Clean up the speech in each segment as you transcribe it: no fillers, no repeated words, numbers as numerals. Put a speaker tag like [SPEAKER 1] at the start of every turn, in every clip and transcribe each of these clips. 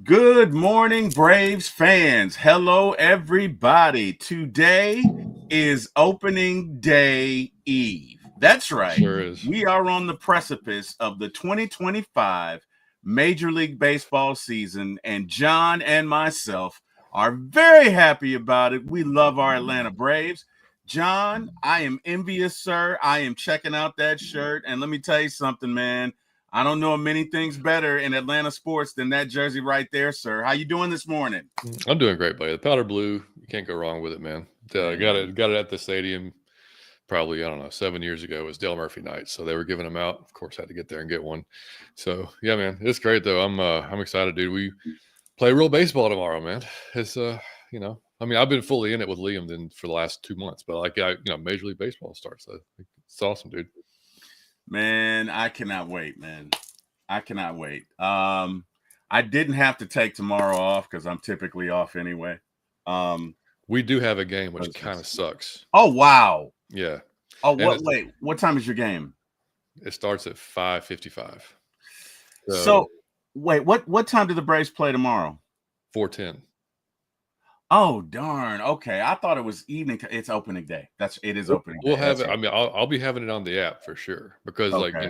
[SPEAKER 1] Good morning, Braves fans. Hello, everybody. Today is opening day eve. That's right.
[SPEAKER 2] Sure is.
[SPEAKER 1] We are on the precipice of the 2025 Major League Baseball season, and John and myself are very happy about it. We love our Atlanta Braves. John, I am envious, sir. I am checking out that shirt, and let me tell you something, man. I don't know many things better in Atlanta sports than that jersey right there, sir. How you doing this morning?
[SPEAKER 2] I'm doing great, buddy. The powder blue, you can't go wrong with it, man. Got it at the stadium probably, I don't know, 7 years ago. It was Dale Murphy night, so they were giving them out. Of course, I had to get there and get one. So yeah, man, it's great though. I'm excited, dude. We play real baseball tomorrow, man. It's I mean, I've been fully in it with Liam then for the last 2 months, but Major League Baseball starts. So it's awesome, dude.
[SPEAKER 1] Man, I cannot wait, man. I cannot wait. I didn't have to take tomorrow off because I'm typically off anyway.
[SPEAKER 2] We do have a game which kind of sucks.
[SPEAKER 1] Oh wow.
[SPEAKER 2] Yeah.
[SPEAKER 1] Oh, what time is your game?
[SPEAKER 2] It starts at 5:55.
[SPEAKER 1] So wait, what time do the Braves play tomorrow?
[SPEAKER 2] 4:10.
[SPEAKER 1] Oh darn. Okay. I thought it was evening. It's opening day. It is opening
[SPEAKER 2] We'll
[SPEAKER 1] day.
[SPEAKER 2] have it. I mean, I'll be having it on the app for sure because,
[SPEAKER 1] Okay.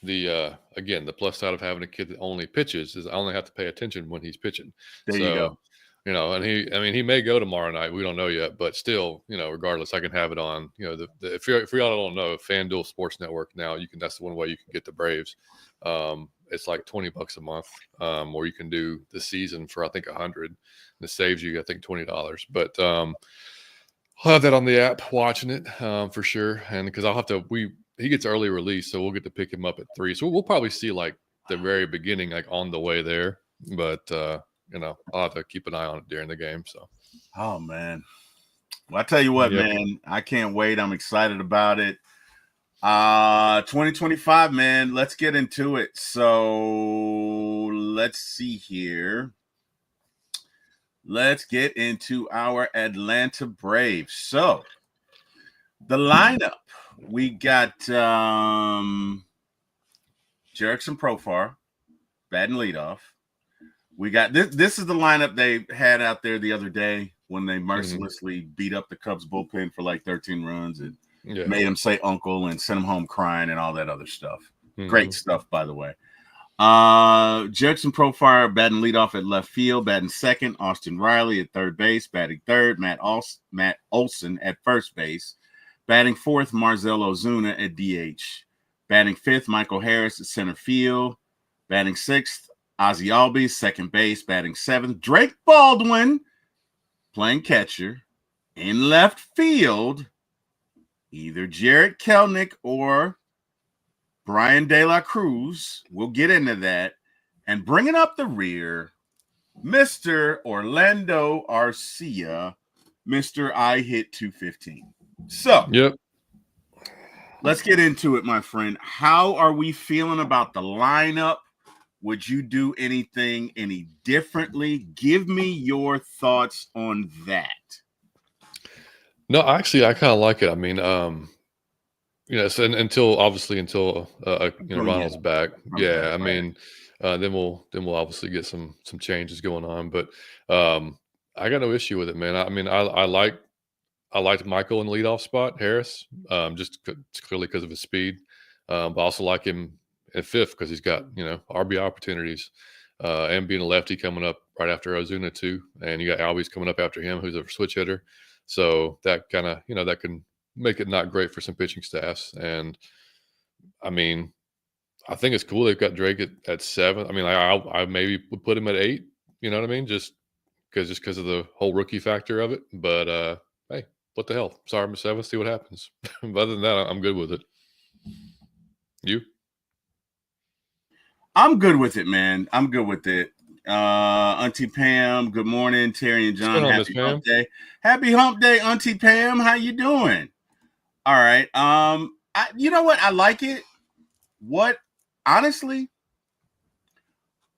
[SPEAKER 2] the plus side of having a kid that only pitches is I only have to pay attention when he's pitching.
[SPEAKER 1] There you go.
[SPEAKER 2] And he may go tomorrow night. We don't know yet, but still, regardless, I can have it on. If y'all don't know, FanDuel Sports Network now that's the one way you can get the Braves. It's like $20 a month, or you can do the season for I think $100. And it saves you I think $20. But I'll have that on the app, watching it for sure, and because I'll have to. He gets early release, so we'll get to pick him up at 3. So we'll probably see like the very beginning, like on the way there. But I'll have to keep an eye on it during the game. So.
[SPEAKER 1] Oh man. Well, I tell you what, man, I can't wait. I'm excited about it. 2025, man. Let's get into it. So let's see here. Let's get into our Atlanta Braves. So the lineup, we got Jerickson Profar, batting leadoff. We got this is the lineup they had out there the other day when they mercilessly beat up the Cubs bullpen for like 13 runs and made them say uncle and sent them home crying and all that other stuff. Great stuff, by the way. Jerickson Profar batting leadoff at left field, batting second, Austin Riley at third base, batting third, Matt Olson at first base, batting fourth, Marcell Ozuna at DH, batting fifth, Michael Harris at center field, batting sixth, Ozzie Albies, second base, batting seventh, Drake Baldwin playing catcher. In left field, either Jarred Kelenic or Bryan De La Cruz. We'll get into that. And bringing up the rear, Mr. Orlando Arcia, Mr. I Hit 215. So, let's get into it, my friend. How are we feeling about the lineup? Would you do anything any differently? Give me your thoughts on that.
[SPEAKER 2] No, actually, I kind of like it. I mean, until Ronald's back. Yeah, I mean, then we'll obviously get some changes going on. But I got no issue with it, man. I mean, I liked Michael in the leadoff spot, Harris, clearly because of his speed. But I also like him at fifth because he's got RBI opportunities, and being a lefty coming up right after Ozuna too, and you got Albies coming up after him, who's a switch hitter. So that kind of that can make it not great for some pitching staffs. And I mean, I think it's cool they've got Drake at 7. I mean, I maybe would put him at 8. You know what I mean? Just because of the whole rookie factor of it. But hey, what the hell? Sorry, I'm at 7. See what happens. But other than that, I'm good with it. You?
[SPEAKER 1] I'm good with it, man. I'm good with it. Auntie Pam, good morning. Terry and John, happy hump day. Happy hump day, Auntie Pam. How you doing? All right. You know what? I like it. Honestly,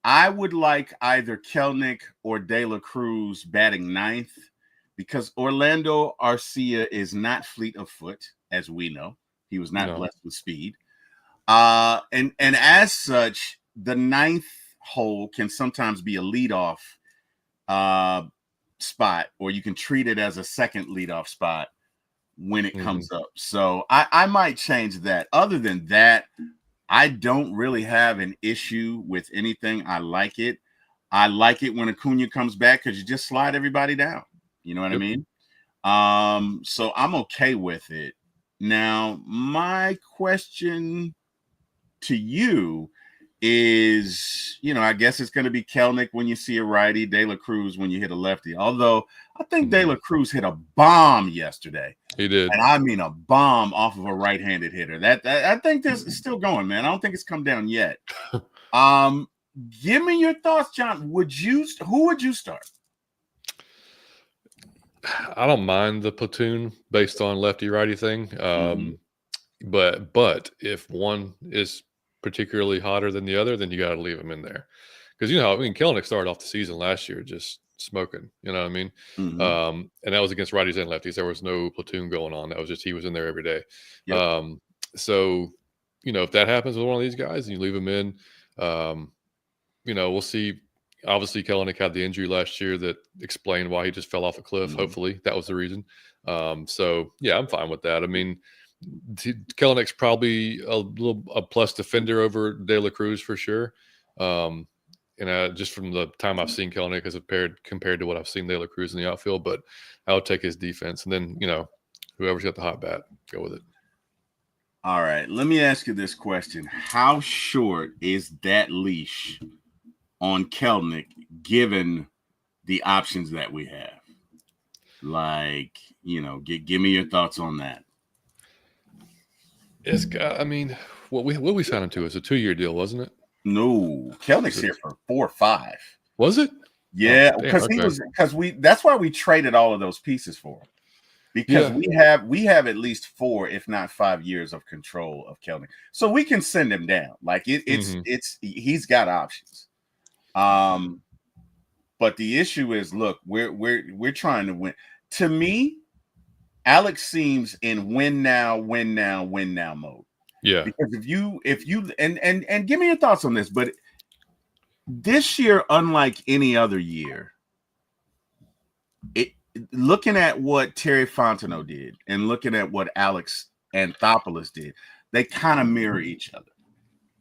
[SPEAKER 1] I would like either Kelenic or De La Cruz batting ninth because Orlando Arcia is not fleet of foot, as we know. He was not blessed with speed. And as such, the ninth hole can sometimes be a leadoff spot, or you can treat it as a second leadoff spot when it comes up. So I might change that. Other than that, I don't really have an issue with anything. I like it. I like it when Acuna comes back because you just slide everybody down. You know what I mean? So I'm okay with it. Now, my question to you is, I guess it's going to be Kelenic when you see a righty, De La Cruz when you hit a lefty. Although I think De La Cruz hit a bomb yesterday.
[SPEAKER 2] He did,
[SPEAKER 1] and I mean a bomb off of a right-handed hitter. That I think this is still going, man. I don't think it's come down yet. Give me your thoughts, John. Who would you start?
[SPEAKER 2] I don't mind the platoon based on lefty righty thing. But if one is particularly hotter than the other, then you got to leave him in there. Because, Kelenic started off the season last year just smoking, you know what I mean? And that was against righties and lefties. There was no platoon going on. That was just he was in there every day. Yep. So, if that happens with one of these guys and you leave him in, we'll see. Obviously, Kelenic had the injury last year that explained why he just fell off a cliff. Hopefully, that was the reason. So, yeah, I'm fine with that. I mean, Kelenic's probably a plus defender over De La Cruz for sure. And just from the time I've seen Kelenic as compared to what I've seen De La Cruz in the outfield, but I would take his defense. And then, whoever's got the hot bat, go with it.
[SPEAKER 1] All right. Let me ask you this question. How short is that leash on Kelenic given the options that we have? Like, give me your thoughts on that.
[SPEAKER 2] What we signed him to is a 2-year deal, wasn't it?
[SPEAKER 1] No, Kelenic's here for 4 or 5.
[SPEAKER 2] Was it?
[SPEAKER 1] Yeah, because that's why we traded all of those pieces for him. Because we have at least 4, if not 5 years of control of Kelenic. So we can send him down. Like he's got options. But the issue is, look, we're trying to win. To me, Alex seems in win now mode.
[SPEAKER 2] Yeah.
[SPEAKER 1] Because if you and give me your thoughts on this, but this year, unlike any other year, looking at what Terry Fontenot did and looking at what Alex Anthopoulos did, they kind of mirror each other.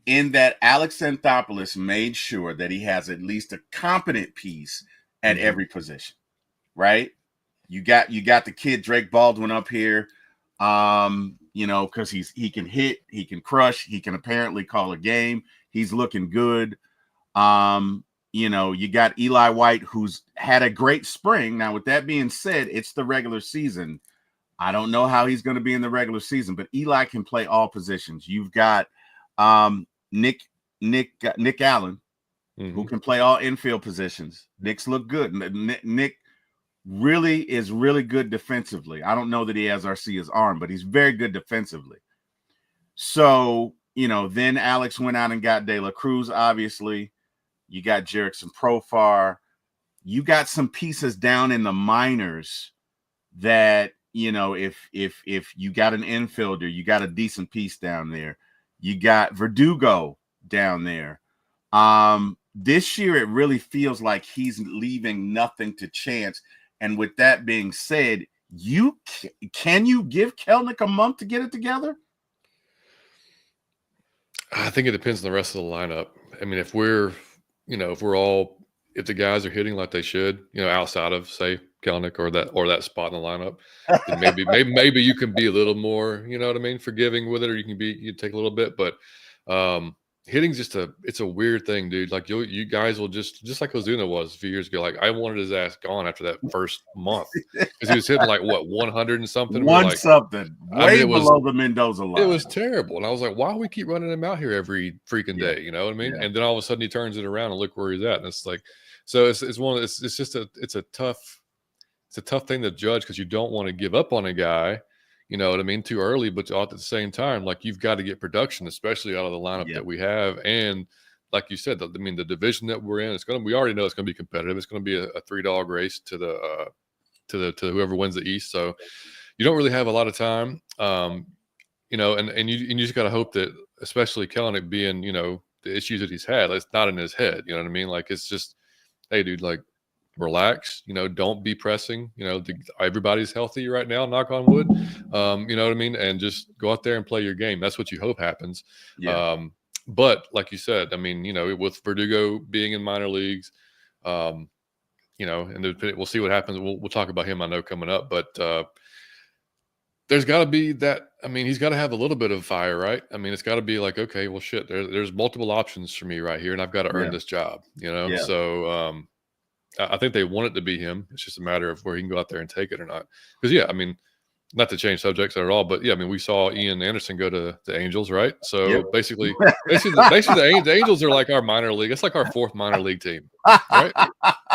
[SPEAKER 1] In that Alex Anthopoulos made sure that he has at least a competent piece at every position, right? You got the kid Drake Baldwin up here, because he can hit, he can crush, he can apparently call a game. He's looking good. You got Eli White, who's had a great spring. Now, with that being said, it's the regular season. I don't know how he's going to be in the regular season, but Eli can play all positions. You've got Nick Allen, who can play all infield positions. Nick's look good. Nick really is really good defensively. I don't know that he has Arcia's arm, but he's very good defensively. So, then Alex went out and got De La Cruz, obviously. You got Jerickson Profar. You got some pieces down in the minors that, if you got an infielder, you got a decent piece down there. You got Verdugo down there. This year, it really feels like he's leaving nothing to chance. And with that being said, can you give Kelenic a month to get it together?
[SPEAKER 2] I think it depends on the rest of the lineup. I mean, if the guys are hitting like they should, outside of say Kelenic or that spot in the lineup, then maybe you can be a little more, forgiving with it, or you take a little bit, but hitting's it's a weird thing, dude. Like you guys will just like Ozuna was a few years ago. Like I wanted his ass gone after that first month because he was hitting like 100 and something.
[SPEAKER 1] Way below the Mendoza line.
[SPEAKER 2] It was terrible, and I was like, why do we keep running him out here every freaking day? You know what I mean? Yeah. And then all of a sudden he turns it around and look where he's at, and it's like, so it's a tough thing to judge because you don't want to give up on a guy. You know what I mean? Too early, but at the same time, like you've got to get production, especially out of the lineup that we have. And like you said, the division that we're in, we already know it's going to be competitive. It's going to be a 3-dog race to whoever wins the East. So you don't really have a lot of time, and you just got to hope that, especially Kelenic being, the issues that he's had. It's not in his head. You know what I mean? Like, it's just, hey, dude, like, relax. You know, don't be pressing. You know, everybody's healthy right now. Knock on wood. You know what I mean? And just go out there and play your game. That's what you hope happens.
[SPEAKER 1] Yeah.
[SPEAKER 2] But like you said, I mean, you know, with Verdugo being in minor leagues, you know, and we'll see what happens. We'll talk about him, I know, coming up, but there's got to be that. I mean, he's got to have a little bit of fire, right? I mean, it's got to be like, okay, well, shit, there's multiple options for me right here, and I've got to earn this job, you know?
[SPEAKER 1] Yeah.
[SPEAKER 2] So I think they want it to be him. It's just a matter of where he can go out there and take it or not. Because, yeah, I mean, not to change subjects at all, but yeah, I mean, we saw Ian Anderson go to the Angels, right? So basically, the Angels are like our minor league. It's like our fourth minor league team, right?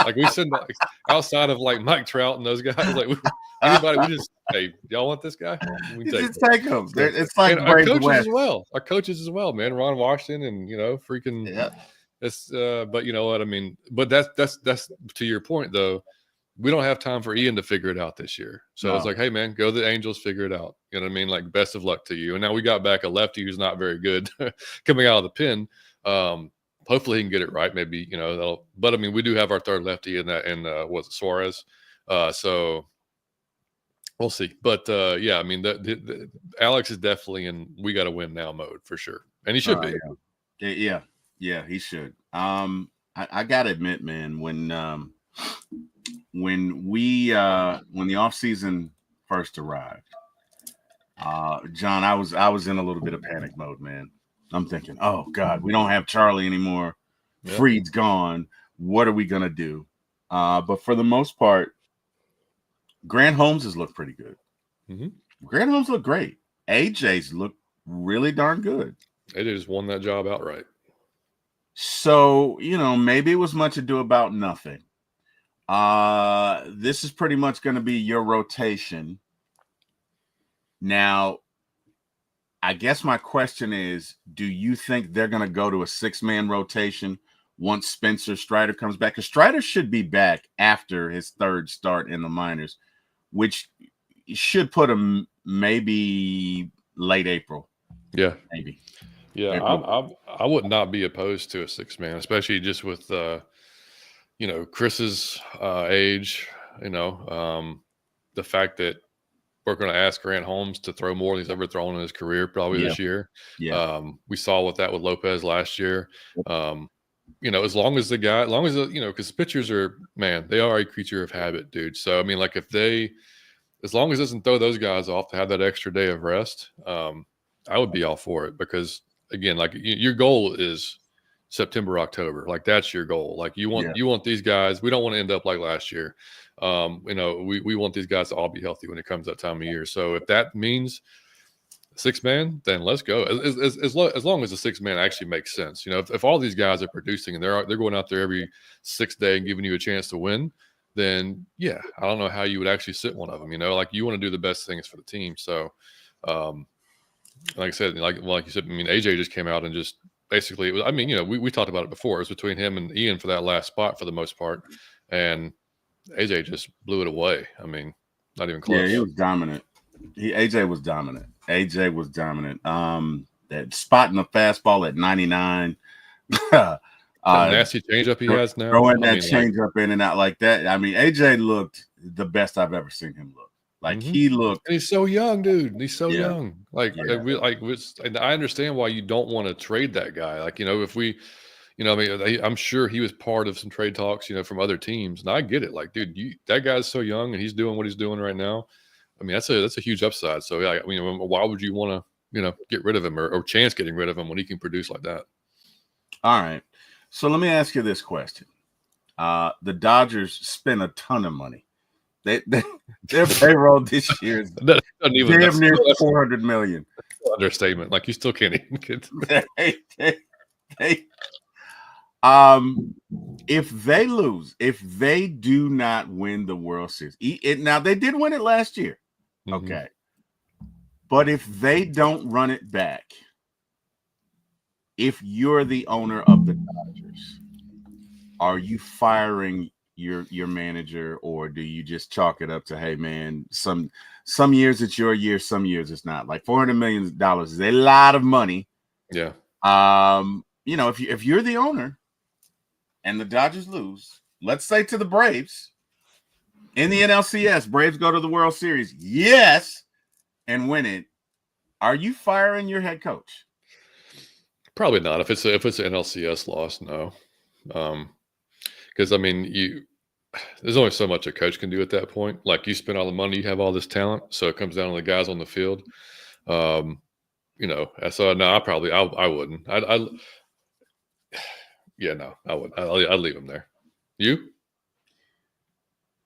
[SPEAKER 2] Like, we send, like, outside of like Mike Trout and those guys, like anybody, we just, hey, y'all want this guy? We
[SPEAKER 1] take him. It's like
[SPEAKER 2] our coaches as well. Our coaches as well, man. Ron Washington and, you know, freaking. It's but you know what I mean. But that's to your point though. We don't have time for Ian to figure it out this year. So it's like, hey, man, go to the Angels, figure it out. You know what I mean? Like, best of luck to you. And now we got back a lefty who's not very good coming out of the pen. Hopefully he can get it right. Maybe, you know, but I mean, we do have our third lefty in that, and was it Suarez? So we'll see. But yeah, I mean, the Alex is definitely in we got to win now mode for sure. And he should be.
[SPEAKER 1] Yeah, he should. I gotta admit, man, when the off season first arrived, John, I was in a little bit of panic mode, man. I'm thinking, oh God, we don't have Charlie anymore. Yep. Fried's gone. What are we gonna do? But for the most part, Grant Holmes has looked pretty good.
[SPEAKER 2] Mm-hmm.
[SPEAKER 1] Grant Holmes looked great. AJ's looked really darn good.
[SPEAKER 2] AJ just won that job outright.
[SPEAKER 1] So, you know, maybe it was much ado about nothing. This is pretty much going to be your rotation. Now, I guess my question is, do you think they're going to go to a 6-man rotation once Spencer Strider comes back? Because Strider should be back after his third start in the minors, which should put him maybe late April.
[SPEAKER 2] Yeah.
[SPEAKER 1] Maybe.
[SPEAKER 2] Yeah, I would not be opposed to a 6-man, especially just with you know, Chris's age. You know, the fact that we're going to ask Grant Holmes to throw more than he's ever thrown in his career, probably this year. Yeah, we saw with Lopez last year. You know, as long as you know, because pitchers are, man, they are a creature of habit, dude. So I mean, like, as long as it doesn't throw those guys off to have that extra day of rest, I would be all for it, because again, like, your goal is September, October. Like, that's your goal. Like, you want these guys. We don't want to end up like last year. You know, we want these guys to all be healthy when it comes that time of year. So if that means 6-man, then let's go. As long as the 6-man actually makes sense. You know, if all these guys are producing and they're going out there every 6th day and giving you a chance to win, then yeah, I don't know how you would actually sit one of them. You know, like, you want to do the best things for the team. So, like I said, like you said, I mean, AJ just came out and just basically, it was, I mean, you know, we talked about it before. It was between him and Ian for that last spot for the most part, and AJ just blew it away. I mean, not even close.
[SPEAKER 1] Yeah, he was dominant. AJ was dominant. That spot in the fastball at 99.
[SPEAKER 2] Nasty changeup he has now.
[SPEAKER 1] Throwing that changeup in and out like that. I mean, AJ looked the best I've ever seen him look. Like, he looked.
[SPEAKER 2] And he's so young, dude. He's so young. Like, and I understand why you don't want to trade that guy. Like, you know, if we, you know, I mean, I'm sure he was part of some trade talks, you know, from other teams, and I get it. Like, dude, that guy's so young and he's doing what he's doing right now. I mean, that's a huge upside. So yeah, I mean, why would you want to, you know, get rid of him or chance getting rid of him when he can produce like that?
[SPEAKER 1] All right. So let me ask you this question. The Dodgers spent a ton of money. Their payroll this year is damn near $400 million.
[SPEAKER 2] Understatement. Like, you still can't even get.
[SPEAKER 1] If they lose, if they do not win the World Series, now they did win it last year, okay. But if they don't run it back, if you're the owner of the Dodgers, are you firing your manager, or do you just chalk it up to, hey man, some years it's your year, some years it's not? Like, $400 million is a lot of money.
[SPEAKER 2] Yeah.
[SPEAKER 1] you know, if you're the owner and the Dodgers lose, let's say to the Braves in the NLCS, Braves go to the World Series, yes, and win it. Are you firing your head coach?
[SPEAKER 2] Probably not. If it's an NLCS loss, no. Because I mean, there's only so much a coach can do at that point. Like you spend all the money, you have all this talent, so it comes down to the guys on the field. You know, so no, I wouldn't. Yeah, no, I wouldn't. I'd leave him there. You?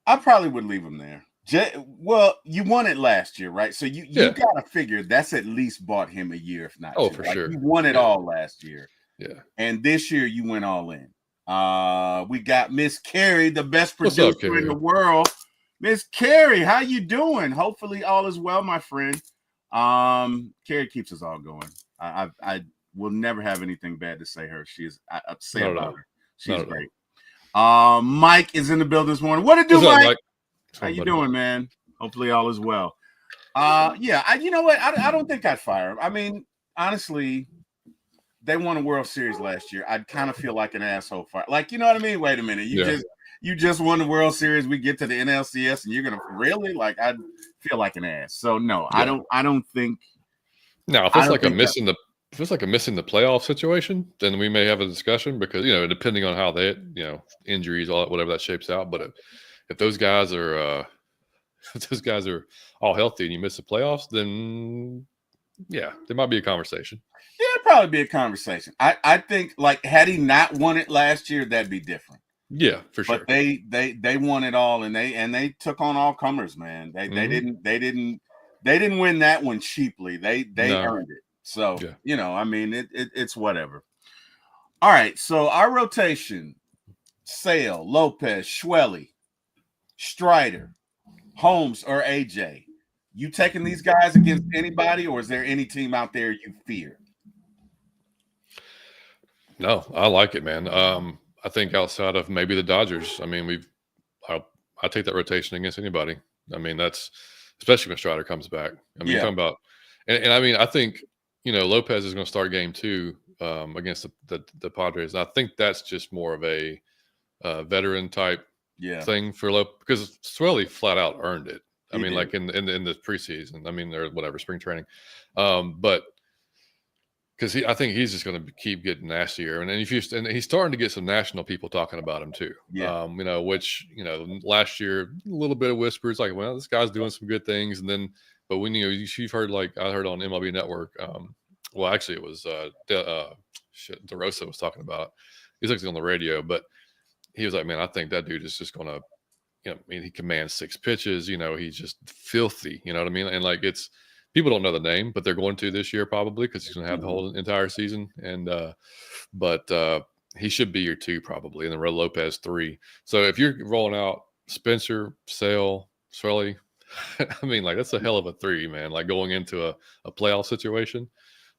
[SPEAKER 1] I probably would leave him there. Well, you won it last year, right? So you gotta figure that's at least bought him a year, if not.
[SPEAKER 2] Oh,
[SPEAKER 1] two.
[SPEAKER 2] for
[SPEAKER 1] like,
[SPEAKER 2] sure.
[SPEAKER 1] You won it all last year.
[SPEAKER 2] Yeah.
[SPEAKER 1] And this year you went all in. We got Miss Carrie, the best
[SPEAKER 2] What's up,
[SPEAKER 1] producer in the world. Miss Carrie, how you doing? Hopefully all is well, my friend. Carrie keeps us all going. I will never have anything bad to say her. I say about her. She's great. Mike is in the building this morning. What it do, Mike? How you doing, man? Hopefully all is well. Yeah, you know what? I don't think I'd fire him. I mean, honestly, they won a World Series last year. I'd kind of feel like an asshole fire. Like, you know what I mean? Wait a minute. You just won the World Series. We get to the NLCS and you're gonna really like I'd feel like an ass. So no, yeah. I don't think.
[SPEAKER 2] Now, if it's like a missing the playoff situation, then we may have a discussion because, you know, depending on how they, you know, injuries, all that, whatever that shapes out. But if those guys are all healthy and you miss the playoffs, then yeah, there might be a conversation.
[SPEAKER 1] Yeah, it'd probably be a conversation. I think like had he not won it last year, that'd be different.
[SPEAKER 2] Yeah, for sure.
[SPEAKER 1] But they won it all and they took on all comers, man. They didn't win that one cheaply. They earned it. So yeah. You know, I mean it's whatever. All right, so our rotation: Sale, Lopez, Schwelly, Strider, Holmes, or AJ. You taking these guys against anybody, or is there any team out there you fear?
[SPEAKER 2] No, I like it, man. I think outside of maybe the Dodgers, I mean, I take that rotation against anybody. I mean, that's especially when Strider comes back. I mean, talking about, and I mean, I think, you know, Lopez is going to start game 2 against the Padres. And I think that's just more of a veteran type thing for Lopez because Swelly flat out earned it. I mean, like in the preseason, I mean, or whatever, spring training. But because I think he's just going to keep getting nastier. And then he's starting to get some national people talking about him too. Yeah. You know, which, you know, last year, a little bit of whispers like, well, this guy's doing some good things. And then, but when, you know, you've heard, like I heard on MLB Network, well, actually it was DeRosa was talking about it. He was actually on the radio, but he was like, man, I think that dude is just going to, you know, I mean, he commands 6 pitches, you know, he's just filthy, you know what I mean? And like, people don't know the name, but they're going to this year probably because he's going to have the whole entire season. And, but he should be your 2 probably, and then Lopez 3. So if you're rolling out Spencer, Sale, Swelly, I mean, like that's a hell of a 3, man, like going into a playoff situation.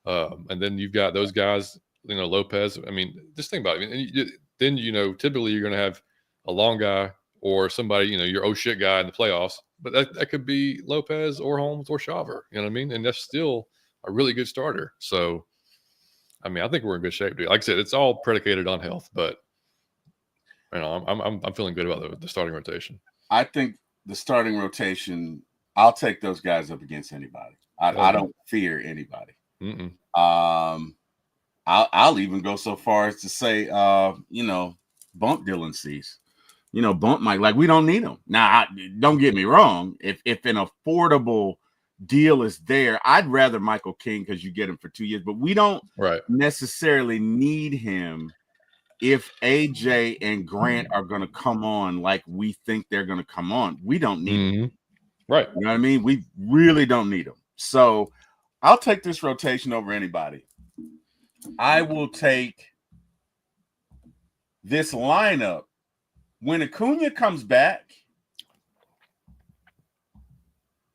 [SPEAKER 2] And then you've got those guys, you know, Lopez. I mean, just think about it. I mean, then, you know, typically you're going to have a long guy or somebody, you know, your oh shit guy in the playoffs, but that could be Lopez or Holmes or Shaver, you know what I mean? And that's still a really good starter. So, I mean, I think we're in good shape, dude. Like I said, it's all predicated on health, but you know, I'm feeling good about the starting rotation.
[SPEAKER 1] I think the starting rotation, I'll take those guys up against anybody. I don't fear anybody. I'll even go so far as to say, you know, bump Dylan Cease. You know, bump Mike. Like, we don't need him. Now, don't get me wrong. If an affordable deal is there, I'd rather Michael King because you get him for 2 years. But we don't necessarily need him if AJ and Grant are going to come on like we think they're going to come on. We don't need them.
[SPEAKER 2] Right.
[SPEAKER 1] You know what I mean? We really don't need them. So I'll take this rotation over anybody. I will take this lineup. When Acuna comes back,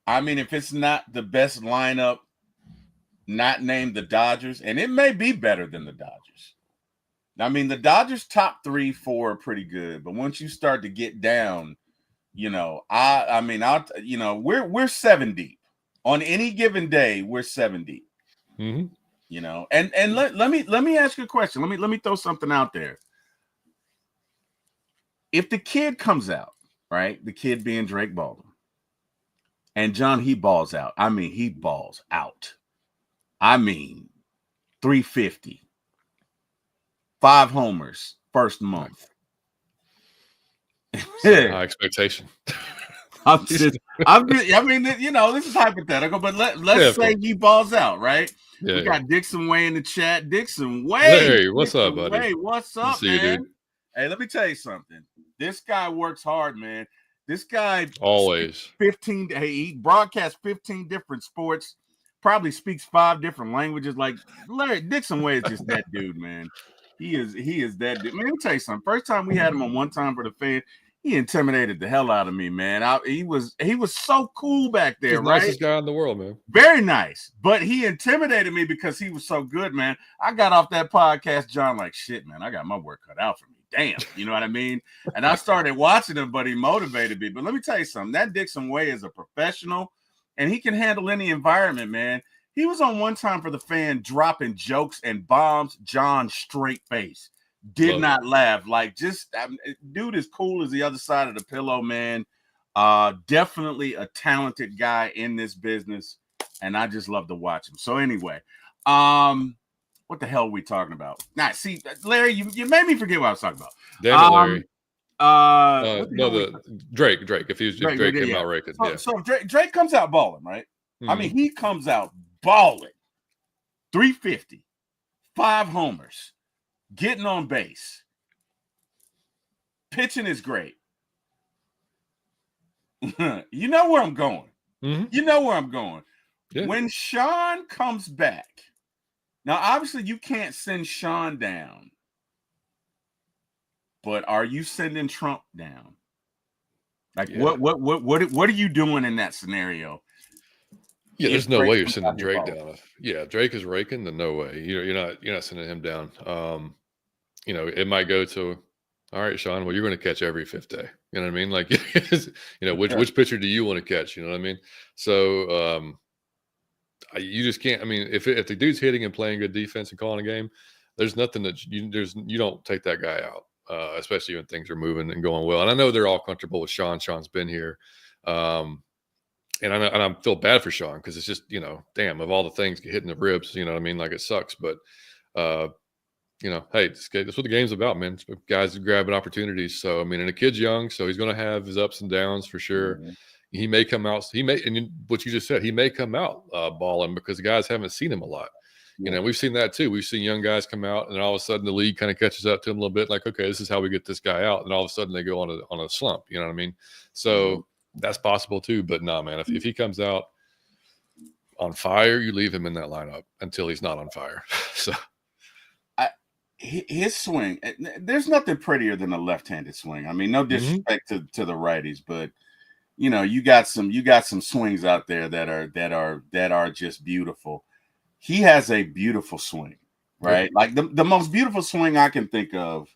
[SPEAKER 1] I mean, if it's not the best lineup, not named the Dodgers, and it may be better than the Dodgers. I mean, the Dodgers top 3, 4 are pretty good, but once you start to get down, you know, we're 7 deep on any given day. We're 7 deep. You And let me ask you a question. Let me throw something out there. If the kid comes out, right? The kid being Drake Baldwin, and John, he balls out. I mean, he balls out. I mean, 350, 5 homers first month.
[SPEAKER 2] High expectation.
[SPEAKER 1] I mean, this is hypothetical, but let's say he balls out, right?
[SPEAKER 2] Yeah,
[SPEAKER 1] we got Dixon Way in the chat. Dixon Way.
[SPEAKER 2] Larry, what's up, buddy?
[SPEAKER 1] Way, what's up, man? You, dude. Hey, let me tell you something. This guy works hard, man. This guy
[SPEAKER 2] always
[SPEAKER 1] 15. Hey, he broadcasts 15 different sports. Probably speaks 5 different languages. Like Larry Dixon Way is just that dude, man. He is that dude. Man, let me tell you something. First time we had him on One Time for the Fan, he intimidated the hell out of me, man. He was so cool back there,
[SPEAKER 2] He's the
[SPEAKER 1] right?
[SPEAKER 2] Nicest guy in the world, man.
[SPEAKER 1] Very nice, but he intimidated me because he was so good, man. I got off that podcast, John, like shit, man. I got my work cut out for me. Damn, you know what I mean? And I started watching him, but he motivated me. But let me tell you something. That Dixon Way is a professional, and he can handle any environment, man. He was on One Time for the Fan dropping jokes and bombs. John straight face. Did not laugh. Like, dude is cool as the other side of the pillow, man. Definitely a talented guy in this business, and I just love to watch him. So anyway, what the hell are we talking about? Now, see, Larry, you made me forget what I was talking about.
[SPEAKER 2] Damn it, Larry.
[SPEAKER 1] No,
[SPEAKER 2] Drake. If Drake came out raking,
[SPEAKER 1] so Drake comes out balling, right? I mean, he comes out balling. 350, 5 homers. Getting on base. Pitching is great. You know where I'm going.
[SPEAKER 2] Mm-hmm.
[SPEAKER 1] You know where I'm going.
[SPEAKER 2] Yeah.
[SPEAKER 1] When Sean comes back, now obviously you can't send Sean down, but are you sending Trump down? Like what are you doing in that scenario?
[SPEAKER 2] Yeah, there's no way you're sending Drake down. Yeah, Drake is raking, then no way. You're not sending him down. It might go to, all right, Sean, well, you're going to catch every 5th day. You know what I mean? Like, which pitcher do you want to catch? You know what I mean? So you just can't. I mean, if the dude's hitting and playing good defense and calling a game, there's nothing that you don't take that guy out, especially when things are moving and going well. And I know they're all comfortable with Sean. Sean's been here. And I feel bad for Sean because it's just, damn, of all the things hitting the ribs, you know what I mean? Like, it sucks. But, hey, that's what the game's about, man. It's guys grabbing opportunities. So, I mean, and the kid's young, so he's going to have his ups and downs for sure. Mm-hmm. He may come out. And what you just said, he may come out balling because the guys haven't seen him a lot. Yeah. We've seen that too. We've seen young guys come out, and all of a sudden the league kind of catches up to them a little bit. Like, okay, this is how we get this guy out, and all of a sudden they go on a slump. You know what I mean? So that's possible too. But no, man, if he comes out on fire, you leave him in that lineup until he's not on fire. So.
[SPEAKER 1] His swing, there's nothing prettier than a left-handed swing. I mean, no disrespect to the righties, but you got some swings out there that are just beautiful. He has a beautiful swing, right? Yeah. Like the most beautiful swing I can think of,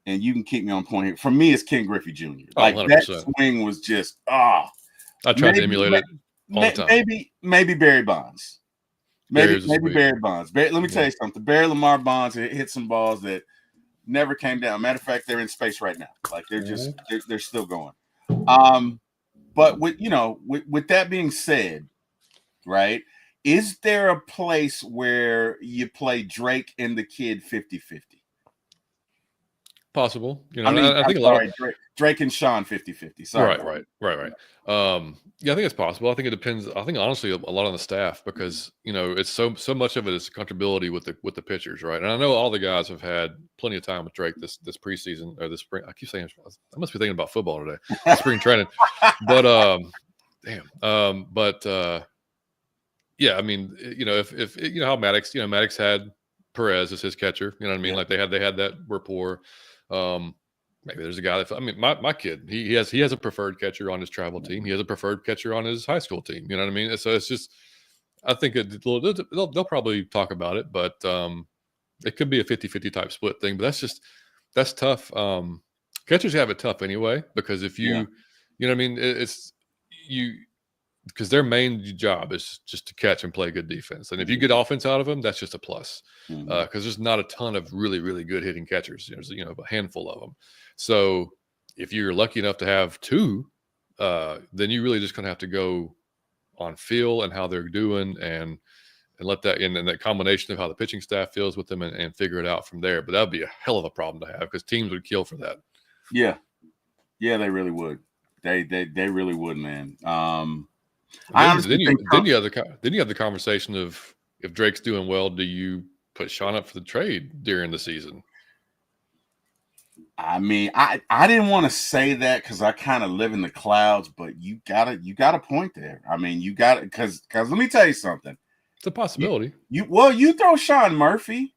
[SPEAKER 1] and you can keep me on point here. For me, is Ken Griffey Jr. Like 100%. That swing was just I
[SPEAKER 2] tried to emulate it all the time.
[SPEAKER 1] Maybe Barry Bonds. Maybe Barry Bonds. Let me tell you something. Barry Lamar Bonds hit some balls that never came down. Matter of fact, they're in space right now. Like they're still going. But with that being said, right? Is there a place where you play Drake and the kid 50-50?
[SPEAKER 2] Possible. I think a lot of
[SPEAKER 1] Drake and Sean 50-50. Sorry.
[SPEAKER 2] Right. Yeah, I think it's possible. I think it depends. I think honestly a lot on the staff because it's so much of it is comfortability with the pitchers, right? And I know all the guys have had plenty of time with Drake this preseason or this spring. I keep saying I must be thinking about football today. Spring training. But yeah, I mean, if how Maddox had Perez as his catcher, you know what I mean? Yeah. Like they had that rapport. Maybe there's a guy my kid, he has a preferred catcher on his travel team. He has a preferred catcher on his high school team. You know what I mean? So it's just, I think they'll probably talk about it, but it could be a 50-50 type split thing. But that's tough. Catchers have it tough anyway because if you, you know what I mean, because their main job is just to catch and play good defense. And if you get offense out of them, that's just a plus. Because there's not a ton of really, really good hitting catchers. There's a handful of them. So if you're lucky enough to have two, then you really just gonna have to go on feel and how they're doing and let that in, and that combination of how the pitching staff feels with them and figure it out from there. But that would be a hell of a problem to have because teams would kill for that.
[SPEAKER 1] Yeah, they really would. They really would, man.
[SPEAKER 2] Then you have the conversation of if Drake's doing well, do you put Sean up for the trade during the season?
[SPEAKER 1] I mean, I didn't want to say that because I kind of live in the clouds, but you got a point there. I mean, you got it because let me tell you something.
[SPEAKER 2] It's a possibility.
[SPEAKER 1] You throw Sean Murphy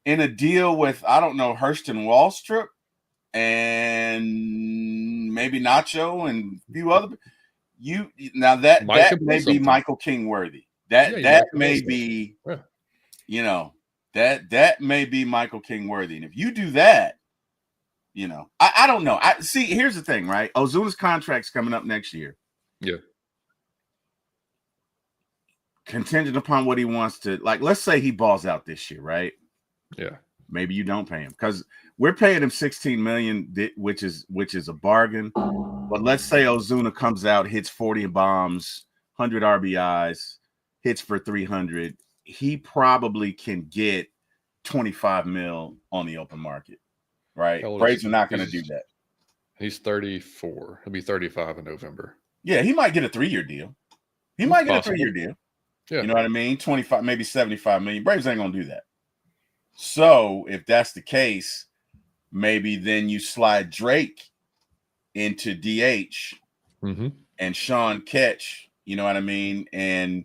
[SPEAKER 1] in a deal with, I don't know, Hurston Wallstrip and maybe Nacho and a few other. That may be Michael King worthy. That may be, that may be Michael King worthy. And if you do that, I don't know. See, here's the thing, right? Ozuna's contract's coming up next year.
[SPEAKER 2] Yeah.
[SPEAKER 1] Contingent upon what he wants to, like, let's say he balls out this year, right?
[SPEAKER 2] Yeah.
[SPEAKER 1] Maybe you don't pay him because we're paying him $16 million, which is a bargain. But let's say Ozuna comes out, hits 40 bombs, 100 RBIs, hits for 300. He probably can get 25 mil on the open market, right? Braves are not going to do that.
[SPEAKER 2] He's 34. He'll be 35 in November.
[SPEAKER 1] Yeah, he might get a 3-year deal. He might get a 3-year deal.
[SPEAKER 2] Yeah.
[SPEAKER 1] You know what I mean? 25, maybe 75 million. Braves ain't going to do that. So if that's the case, maybe then you slide Drake into DH and Sean catch, you know what I mean? And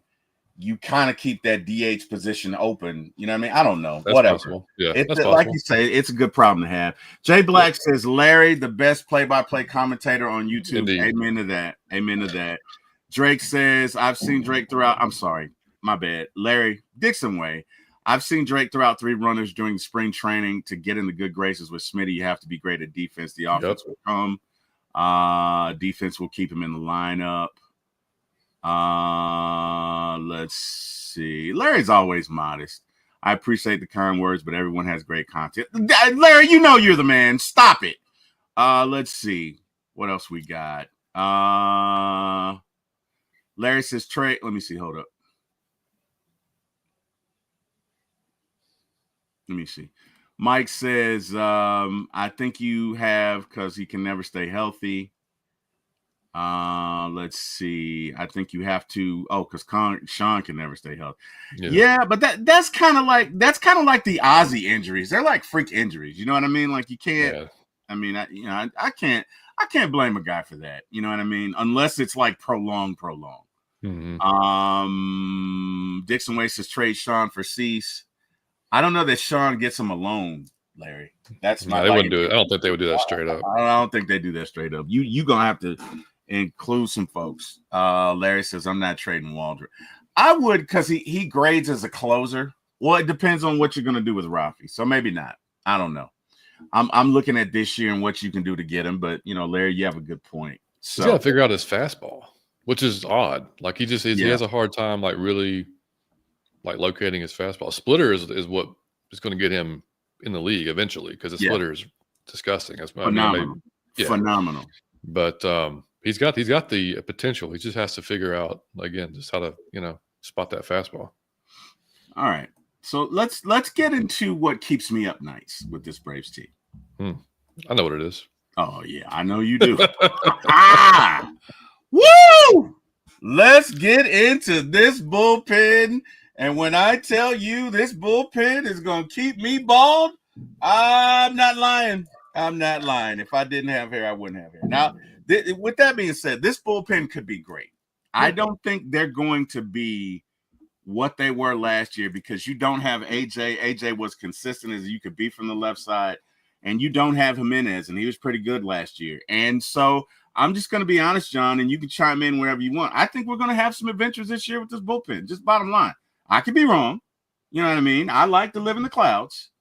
[SPEAKER 1] you kind of keep that DH position open. You know what I mean? I don't know.
[SPEAKER 2] That's
[SPEAKER 1] whatever.
[SPEAKER 2] Possible. Yeah,
[SPEAKER 1] it's like you say, it's a good problem to have. Jay Black says, Larry, the best play-by-play commentator on YouTube.
[SPEAKER 2] Indeed.
[SPEAKER 1] Amen to that. Amen to that. Drake says, I've seen Drake throughout. I'm sorry. My bad. Larry Dixon Way. I've seen Drake throughout 3 runners during spring training. To get in the good graces with Smitty, you have to be great at defense. The offense will come. Defense will keep him in the lineup. Let's see. Larry's always modest. I appreciate the kind words, but everyone has great content. Larry, you're the man. Stop it. Let's see. What else we got? Larry says trade. Let me see. Hold up. Let me see. Mike says, I think you have, because he can never stay healthy. Let's see. I think you have to. Oh, because Sean can never stay healthy. Yeah, but that's kind of like the Ozzy injuries. They're like freak injuries. You know what I mean? Like you can't. Yeah. I mean, I can't blame a guy for that. You know what I mean? Unless it's like prolonged.
[SPEAKER 2] Mm-hmm.
[SPEAKER 1] Dixon Way says trade Sean for Cease. I don't know that Sean gets him alone, Larry. That's my.
[SPEAKER 2] They wouldn't do it. I don't think they would do that straight up.
[SPEAKER 1] I don't think they do that straight up. You gonna have to include some folks. Larry says I'm not trading Waldrop. I would, because he grades as a closer. Well, it depends on what you're gonna do with Rafi. So maybe not. I don't know. I'm looking at this year and what you can do to get him. But Larry, you have a good point. So
[SPEAKER 2] he's got to figure out his fastball, which is odd. Like he has a hard time like really like locating his fastball. Splitter is what is going to get him in the league eventually because the splitter is disgusting. That's
[SPEAKER 1] phenomenal. Phenomenal.
[SPEAKER 2] But he's got the potential. He just has to figure out again just how to spot that fastball.
[SPEAKER 1] All right. So let's get into what keeps me up nights with this Braves team.
[SPEAKER 2] I know what it is.
[SPEAKER 1] Oh yeah, I know you do. Woo! Let's get into this bullpen. And when I tell you this bullpen is going to keep me bald, I'm not lying. If I didn't have hair, I wouldn't have hair. Now, with that being said, this bullpen could be great. I don't think they're going to be what they were last year because you don't have AJ. AJ was consistent as you could be from the left side, and you don't have Jimenez, and he was pretty good last year. And so I'm just going to be honest, John, and you can chime in wherever you want. I think we're going to have some adventures this year with this bullpen, just bottom line. I could be wrong. You know what I mean? I like to live in the clouds,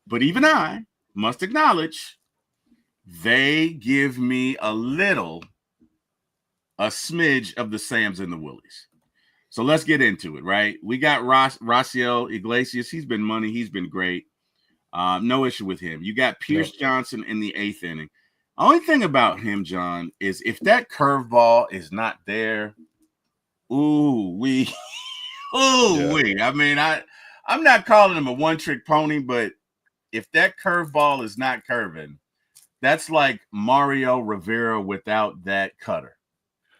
[SPEAKER 1] but even I must acknowledge they give me a little a smidge of the Sams and the Willies. So let's get into it, right? We got Raisel Iglesias. He's been money. He's been great. No issue with him. You got Pierce Johnson in the 8th inning. Only thing about him, John, is if that curveball is not there, we. I mean, I'm not calling him a one-trick pony, but if that curveball is not curving, that's like Mario Rivera without that cutter.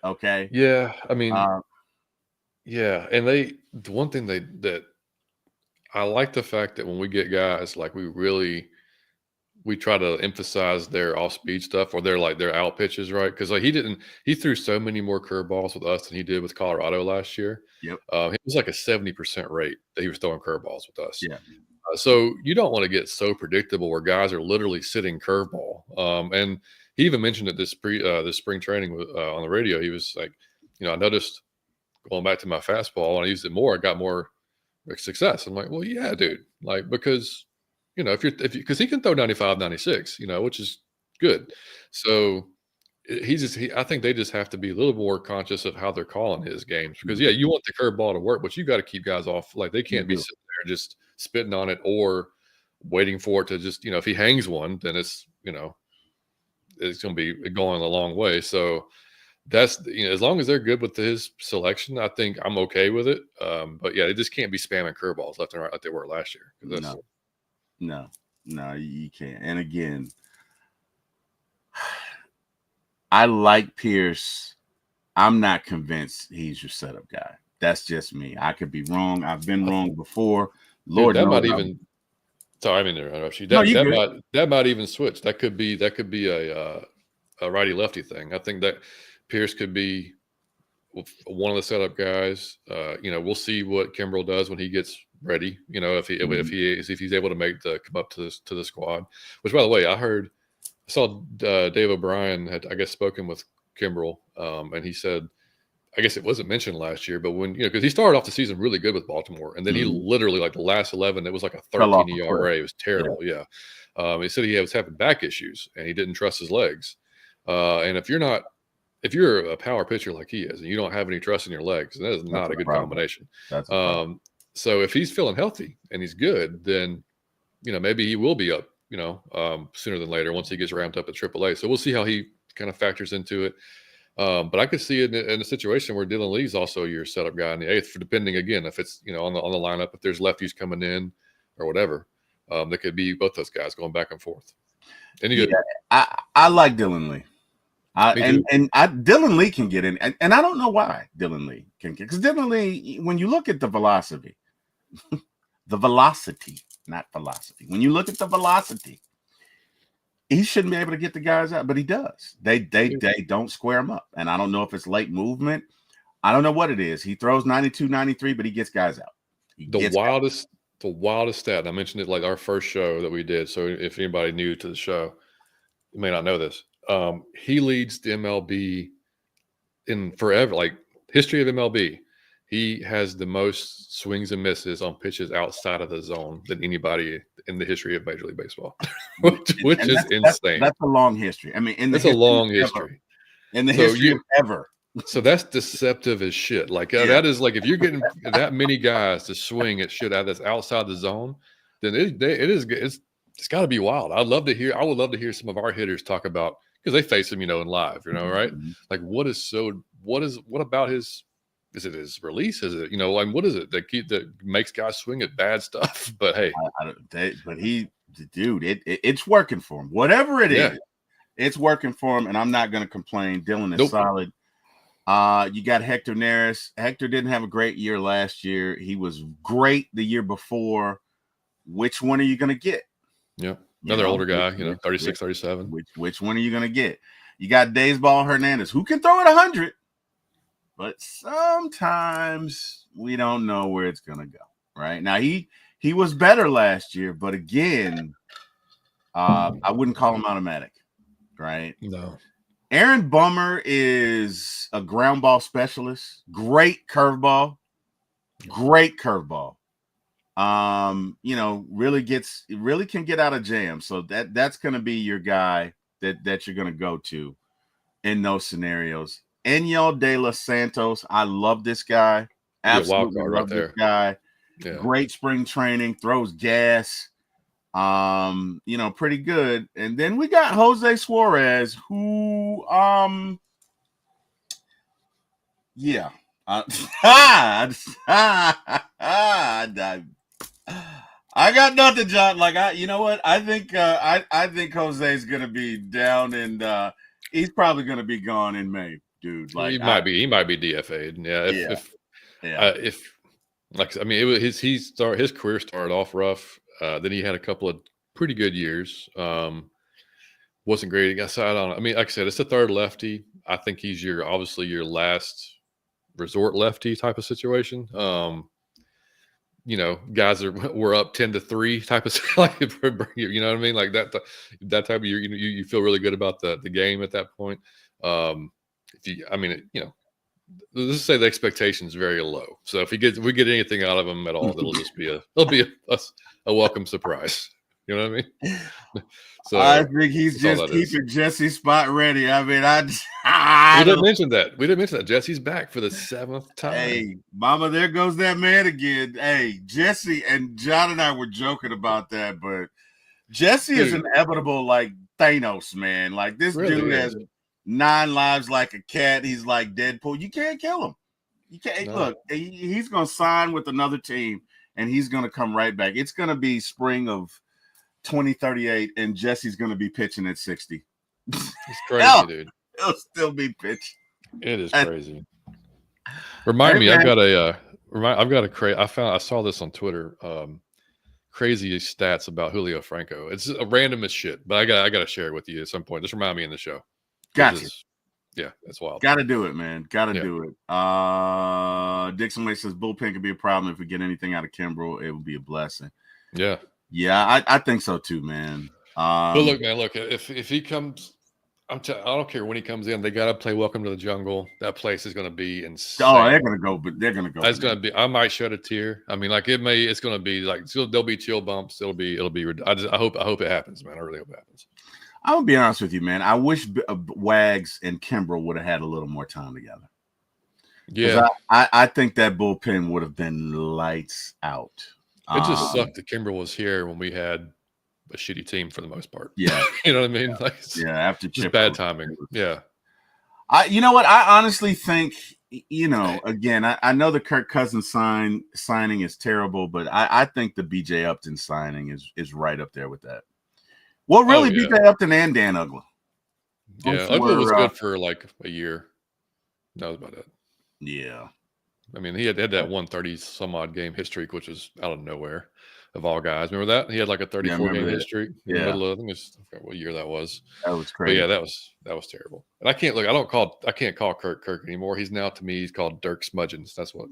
[SPEAKER 1] Okay.
[SPEAKER 2] Yeah, I mean, yeah, and the one thing that I like the fact that when we get guys, like we try to emphasize their off-speed stuff or their out pitches, right? Because like he threw so many more curveballs with us than he did with Colorado last year.
[SPEAKER 1] Yep.
[SPEAKER 2] It was like a 70% rate that he was throwing curveballs with us.
[SPEAKER 1] Yeah.
[SPEAKER 2] So you don't want to get so predictable where guys are literally sitting curveball. And he even mentioned it this spring training on the radio. He was like, I noticed going back to my fastball, when I used it more, I got more success. I'm like, well, yeah, dude. Like, because, because he can throw 95, 96, which is good. So I think they just have to be a little more conscious of how they're calling his games because, yeah, you want the curveball to work, but you got to keep guys off. Like, they can't be sitting there just spitting on it or waiting for it to just, if he hangs one, then it's, it's going to be going a long way. So that's, as long as they're good with his selection, I think I'm okay with it. But yeah, they just can't be spamming curveballs left and right like they were last year.
[SPEAKER 1] No, you can't. And again, I like Pierce. I'm not convinced he's your setup guy. That's just me. I could be wrong. I've been wrong before. Lord,
[SPEAKER 2] that
[SPEAKER 1] knows
[SPEAKER 2] might even. Sorry, I mean to interrupt you. That might even switch. That could be a righty lefty thing. I think that Pierce could be one of the setup guys. We'll see what Kimbrel does when he gets ready. If he's able to come up to the squad. Which, by the way, I saw Dave O'Brien had, I guess, spoken with Kimbrel, and he said, I guess it wasn't mentioned last year, but when because he started off the season really good with Baltimore, and then he literally, like, the last 11, it was like a 13 ERA. It was terrible. Yeah. He said he was having back issues and he didn't trust his legs. And if you're a power pitcher like he is, and you don't have any trust in your legs, that is not a good combination. So if he's feeling healthy and he's good, then maybe he will be up sooner than later once he gets ramped up at AAA. So we'll see how he kind of factors into it. But I could see it in a situation where Dylan Lee's also your setup guy in the 8th, depending again if it's on the lineup, if there's lefties coming in or whatever. That could be both those guys going back and forth.
[SPEAKER 1] I like Dylan Lee. Dylan Lee can get in, and I don't know why Dylan Lee can get, because Dylan Lee, when you look at the velocity, not velocity. When you look at the velocity, he shouldn't be able to get the guys out, but he does. They don't square him up. And I don't know if it's late movement. I don't know what it is. He throws 92, 93, but he gets guys out.
[SPEAKER 2] The wildest stat, and I mentioned it like our first show that we did. So if anybody new to the show, you may not know this. He leads the MLB in forever, like history of MLB. He has the most swings and misses on pitches outside of the zone than anybody in the history of Major League Baseball, which is insane.
[SPEAKER 1] That's a long history. I mean,
[SPEAKER 2] it's a long history.
[SPEAKER 1] In the history of ever.
[SPEAKER 2] So that's deceptive as shit. Like that is like, if you're getting that many guys to swing at shit that's outside the zone, then it's got to be wild. I would love to hear some of our hitters talk about, because they face him, in live, right? Like what about his. Is it his release? Is it, what is it that makes guys swing at bad stuff? But hey, it's working for him. Whatever it is, it's working for him, and I'm not going to complain. Dylan is solid. You got Hector Neris. Hector didn't have a great year last year. He was great the year before. Which one are you going to get? Yeah, another older guy, 36, 37.
[SPEAKER 1] Which one are you going to get? You got Daysball Hernandez, who can throw it 100. But sometimes we don't know where it's going to go, right? Now, he was better last year, but again, I wouldn't call him automatic, right?
[SPEAKER 2] No.
[SPEAKER 1] Aaron Bummer is a ground ball specialist. Great curveball. Really can get out of jam. So that's going to be your guy that you're going to go to in those scenarios. Enyel De Los Santos. I love this guy. Absolutely
[SPEAKER 2] wild card
[SPEAKER 1] love
[SPEAKER 2] right
[SPEAKER 1] this guy.
[SPEAKER 2] Yeah.
[SPEAKER 1] Great spring training, throws gas. Pretty good. And then we got Jose Suarez, who yeah. I got nothing, John. You know what? I think Jose is gonna be down, and he's probably gonna be gone in May, dude.
[SPEAKER 2] He might be DFA'd. Yeah, it was his career started off rough. Then he had a couple of pretty good years. Wasn't great. I guess I don't know. I mean, like I said, it's the third lefty. I think he's obviously your last resort lefty type of situation. Guys were up 10-3 type of like, you know what I mean? Like that type of you feel really good about the game at that point. Let's say the expectation is very low. So if we get anything out of him at all, it'll be a welcome surprise. You know what I mean? So
[SPEAKER 1] I think he's just keeping Jesse's spot ready. I mean,
[SPEAKER 2] we didn't mention that. Jesse's back for the 7th time.
[SPEAKER 1] Hey, mama, there goes that man again. Hey, Jesse and John and I were joking about that, but Jesse is inevitable like Thanos, man. Like this dude has 9 lives like a cat. He's like Deadpool. You can't kill him. You can't. Look, he's going to sign with another team, and he's going to come right back. It's going to be spring of 2038, and Jesse's going to be pitching at 60.
[SPEAKER 2] It's crazy, dude.
[SPEAKER 1] He'll still be pitching.
[SPEAKER 2] It is crazy. Remind me, I've got I saw this on Twitter. Crazy stats about Julio Franco. It's a random as shit, but I got to share it with you at some point. Just remind me in the show.
[SPEAKER 1] Gotcha.
[SPEAKER 2] Yeah, that's wild.
[SPEAKER 1] Got to do it, man. Got to do it. Dixon Way says bullpen could be a problem if we get anything out of Kimbrel. It would be a blessing.
[SPEAKER 2] Yeah.
[SPEAKER 1] Yeah, I think so too, man.
[SPEAKER 2] But look, man, if he comes, I don't care when he comes in. They got to play Welcome to the Jungle. That place is going to be insane.
[SPEAKER 1] Oh, they're going to go, but they're going to go.
[SPEAKER 2] It's going to be. I might shed a tear. I mean, it's going to be like there'll be chill bumps. It'll be. I hope it happens, man. I really hope it happens.
[SPEAKER 1] I'm gonna be honest with you, man. I wish Wags and Kimbrel would have had a little more time together.
[SPEAKER 2] Yeah,
[SPEAKER 1] I think that bullpen would have been lights out.
[SPEAKER 2] It just sucked that Kimbrel was here when we had a shitty team for the most part.
[SPEAKER 1] Yeah,
[SPEAKER 2] you know what I mean. Like,
[SPEAKER 1] after
[SPEAKER 2] just bad timing. Yeah,
[SPEAKER 1] you know what? I honestly think, again, I know the Kirk Cousins signing is terrible, but I think the BJ Upton signing is right up there with that. Well, really, BJ Upton and Dan Uggla.
[SPEAKER 2] Yeah, Uggla was good for like a year. That was about it.
[SPEAKER 1] Yeah.
[SPEAKER 2] I mean, he had that 130 some odd game hit streak, which was out of nowhere, of all guys. Remember that? He had like a 34 game hit streak in the middle of, I forgot what year that was.
[SPEAKER 1] That was crazy.
[SPEAKER 2] But yeah, that was terrible. And I can't call Kirk anymore. He's called Dirk Smudgeons. That's what.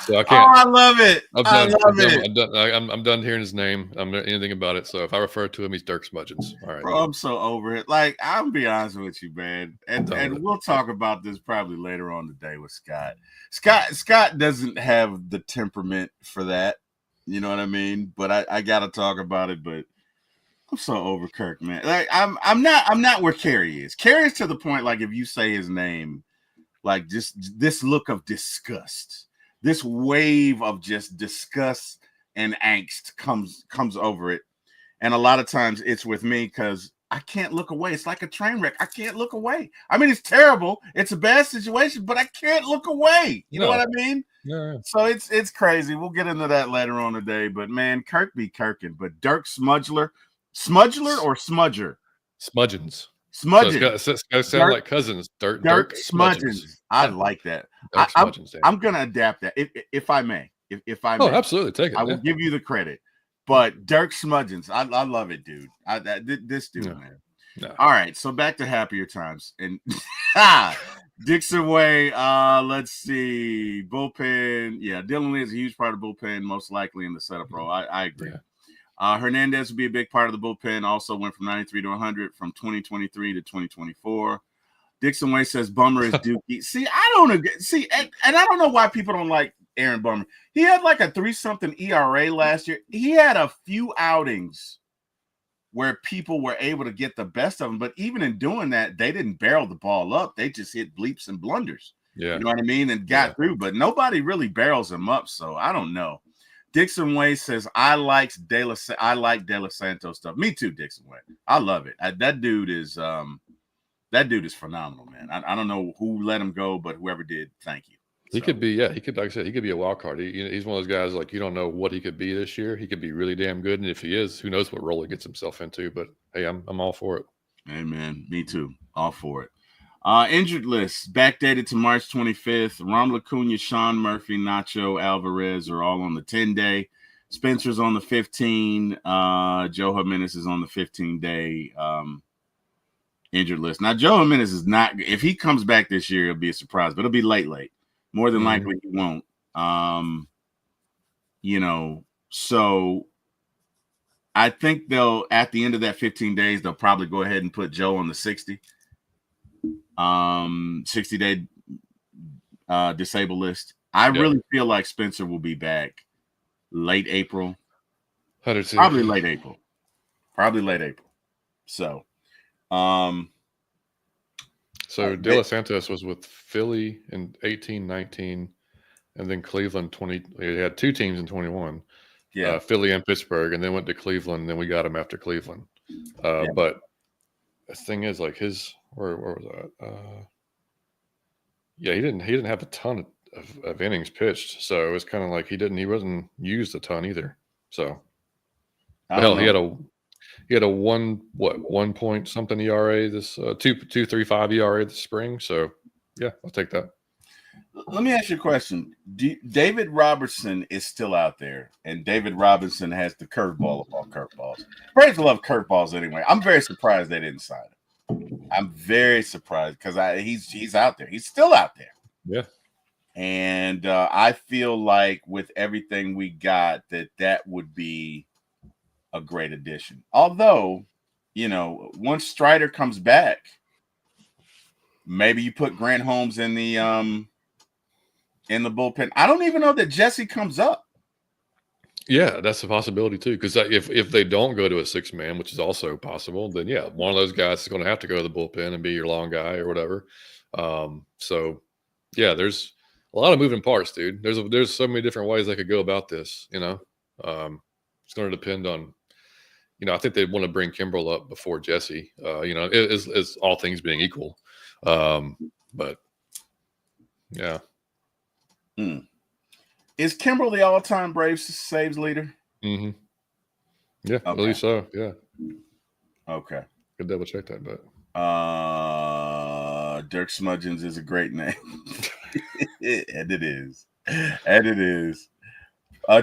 [SPEAKER 2] So I can't.
[SPEAKER 1] Oh, I love it.
[SPEAKER 2] I'm done hearing his name. I'm not anything about it. So if I refer to him, he's Dirk Smudgeons. All right.
[SPEAKER 1] Bro, I'm so over it. Like, I'll be honest with you, man. And we'll talk about this probably later on today with Scott. Scott doesn't have the temperament for that. You know what I mean? But I gotta talk about it. But I'm so over Kirk, man. Like, I'm not where Kerry is. Kerry's to the point, like, if you say his name, like, just this look of disgust. This wave of just disgust and angst comes over it. And a lot of times it's with me because I can't look away. It's like a train wreck. I can't look away. I mean, it's terrible. It's a bad situation, but I can't look away. You know what I mean?
[SPEAKER 2] Yeah.
[SPEAKER 1] So it's crazy. We'll get into that later on today. But, man, Kirk be Kirkin. But Dirk Smudgler or Smudger?
[SPEAKER 2] Smudgeons.
[SPEAKER 1] Smudgeons.
[SPEAKER 2] So it's got to sound like cousins. Dirk
[SPEAKER 1] Smudgeons. I like that. I'm going to adapt that if I may. If I may.
[SPEAKER 2] Oh, absolutely. Take it.
[SPEAKER 1] I will give you the credit. But Dirk Smudgeons, I love it, dude. This dude, man. No. All right, so back to happier times. And Dixon Way, let's see. Bullpen. Yeah, Dylan Lee is a huge part of the bullpen, most likely in the setup role. I agree. Yeah. Hernandez would be a big part of the bullpen. Also went from 93 to 100 from 2023 to 2024. Dixon Way says Bummer is Dookie. See, I don't agree. See, and I don't know why people don't like Aaron Bummer. He had like a 3-something ERA last year. He had a few outings where people were able to get the best of them. But even in doing that, they didn't barrel the ball up. They just hit bleeps and blunders.
[SPEAKER 2] Yeah.
[SPEAKER 1] You know what I mean? And got through, but nobody really barrels them up. So I don't know. Dixon Way says, I like De La Santos stuff. Me too, Dixon Way. I love it. That dude is phenomenal, man. I don't know who let him go, but whoever did, thank you.
[SPEAKER 2] He could be, like I said, he could be a wild card. He's one of those guys, like, you don't know what he could be this year. He could be really damn good. And if he is, who knows what role he gets himself into. But hey, I'm all for it.
[SPEAKER 1] Amen. Me too. All for it. Injured list backdated to March 25th. Ronald Acuna, Sean Murphy, Nacho Alvarez are all on the 10-day. Spencer's on the 15. Joe Jimenez is on the 15-day injured list. Now, Joe Jimenez is not. If he comes back this year, it'll be a surprise, but it'll be late. More than likely, he won't. So I think they'll, at the end of that 15 days, they'll probably go ahead and put Joe on the 60-day disabled list. I really feel like Spencer will be back late April. Probably late April. So,
[SPEAKER 2] De Los Santos was with Philly in 18-19, and then Cleveland 20. He had two teams in 21. Yeah, Philly and Pittsburgh, and then went to Cleveland. And then we got him after Cleveland. But the thing is, like, where was that? He didn't have a ton of innings pitched, so it was kind of like he wasn't used a ton either. So hell, he had a 1 point something ERA this 2.35 ERA this spring. So yeah, I'll take that.
[SPEAKER 1] Let me ask you a question. David Robertson is still out there, and David Robinson has the curveball of all curveballs. Braves love curveballs anyway. I'm very surprised they didn't sign him. I'm very surprised because he's out there. He's still out there.
[SPEAKER 2] Yeah.
[SPEAKER 1] And I feel like with everything we got, that would be a great addition. Although, once Strider comes back, maybe you put Grant Holmes in the bullpen. I don't even know that Jesse comes up.
[SPEAKER 2] Yeah, that's a possibility too. Because if they don't go to a 6-man, which is also possible, then one of those guys is going to have to go to the bullpen and be your long guy or whatever. So yeah, there's a lot of moving parts, dude. There's so many different ways they could go about this. It's going to depend on. I think they want to bring Kimbrel up before Jesse. Is all things being equal. But yeah.
[SPEAKER 1] Is Kimbrel the all-time Braves saves leader?
[SPEAKER 2] Mm-hmm. Yeah, okay. I believe so. Yeah.
[SPEAKER 1] Okay.
[SPEAKER 2] Could double check that, but
[SPEAKER 1] Dirk Smudgens is a great name. And it is.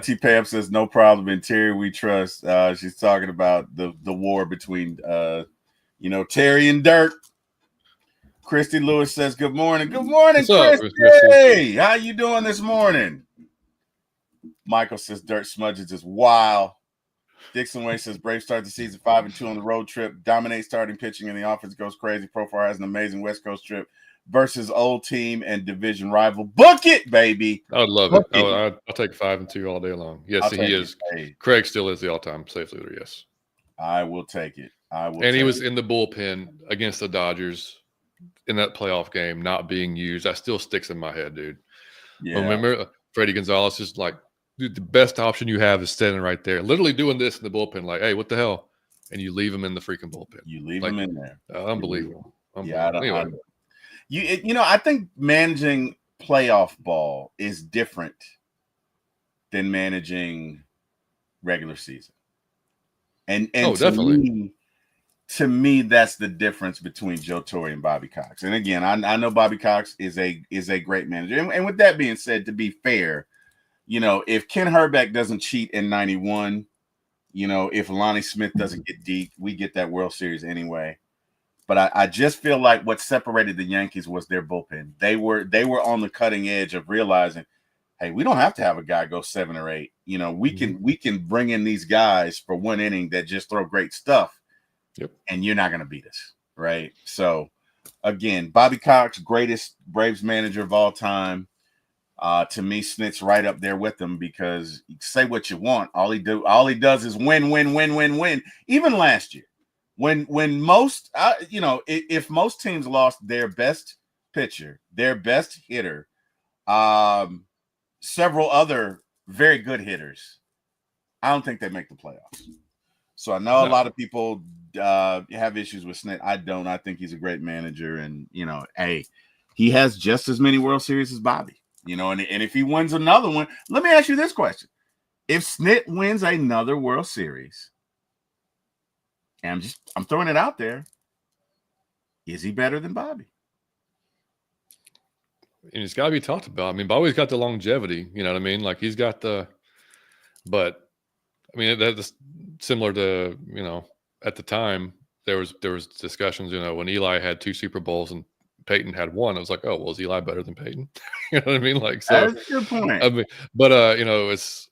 [SPEAKER 1] T. Pam says, no problem. In Terry, we trust. She's talking about the war between Terry and Dirk. Christy Lewis says, good morning. Good morning, Christy. How you doing this morning? Michael says, Dirk Smudgens is wild. Dixon Way says, Braves start the season 5-2 on the road trip. Dominate starting pitching and the offense goes crazy. Profile has an amazing West Coast trip versus old team and division rival. Book it, baby.
[SPEAKER 2] I would love it. I'll take 5-2 all day long. Yes, he is. Craig still is the all-time saves leader, yes.
[SPEAKER 1] I will take it.
[SPEAKER 2] He was in the bullpen against the Dodgers in that playoff game, not being used. That still sticks in my head, dude. Yeah. Remember, Freddie Gonzalez is like, dude, the best option you have is standing right there, literally doing this in the bullpen, like, hey, what the hell? And you leave him in the freaking bullpen.
[SPEAKER 1] You leave him in there.
[SPEAKER 2] Unbelievable.
[SPEAKER 1] Yeah, I think managing playoff ball is different than managing regular season. And
[SPEAKER 2] definitely.
[SPEAKER 1] To me, that's the difference between Joe Torre and Bobby Cox. And again, I know Bobby Cox is a great manager. And with that being said, to be fair, if Ken Herbeck doesn't cheat in 91, if Lonnie Smith doesn't get deep, we get that World Series anyway. But I just feel like what separated the Yankees was their bullpen. They were on the cutting edge of realizing, hey, we don't have to have a guy go 7 or 8. We can bring in these guys for one inning that just throw great stuff.
[SPEAKER 2] Yep.
[SPEAKER 1] And you're not going to beat us, right? So, again, Bobby Cox, greatest Braves manager of all time. To me, Snit's right up there with him because say what you want, all he does is win, win, win, win, win. Even last year, when most if most teams lost their best pitcher, their best hitter, several other very good hitters, I don't think they make the playoffs. So I know a lot of people have issues with Snit. I don't. I think he's a great manager, and hey, he has just as many World Series as Bobby. And if he wins another one, let me ask you this question: if Snit wins another World Series, and I'm throwing it out there, is he better than Bobby?
[SPEAKER 2] And it's got to be talked about. I mean, Bobby's got the longevity. You know what I mean? Like he's got but I mean that's similar to at the time there was discussions. When Eli had 2 Super Bowls and Peyton had 1, it was like, oh, well, is Eli better than Peyton? You know what I mean? Like, so
[SPEAKER 1] that's a good point.
[SPEAKER 2] I mean, but it's.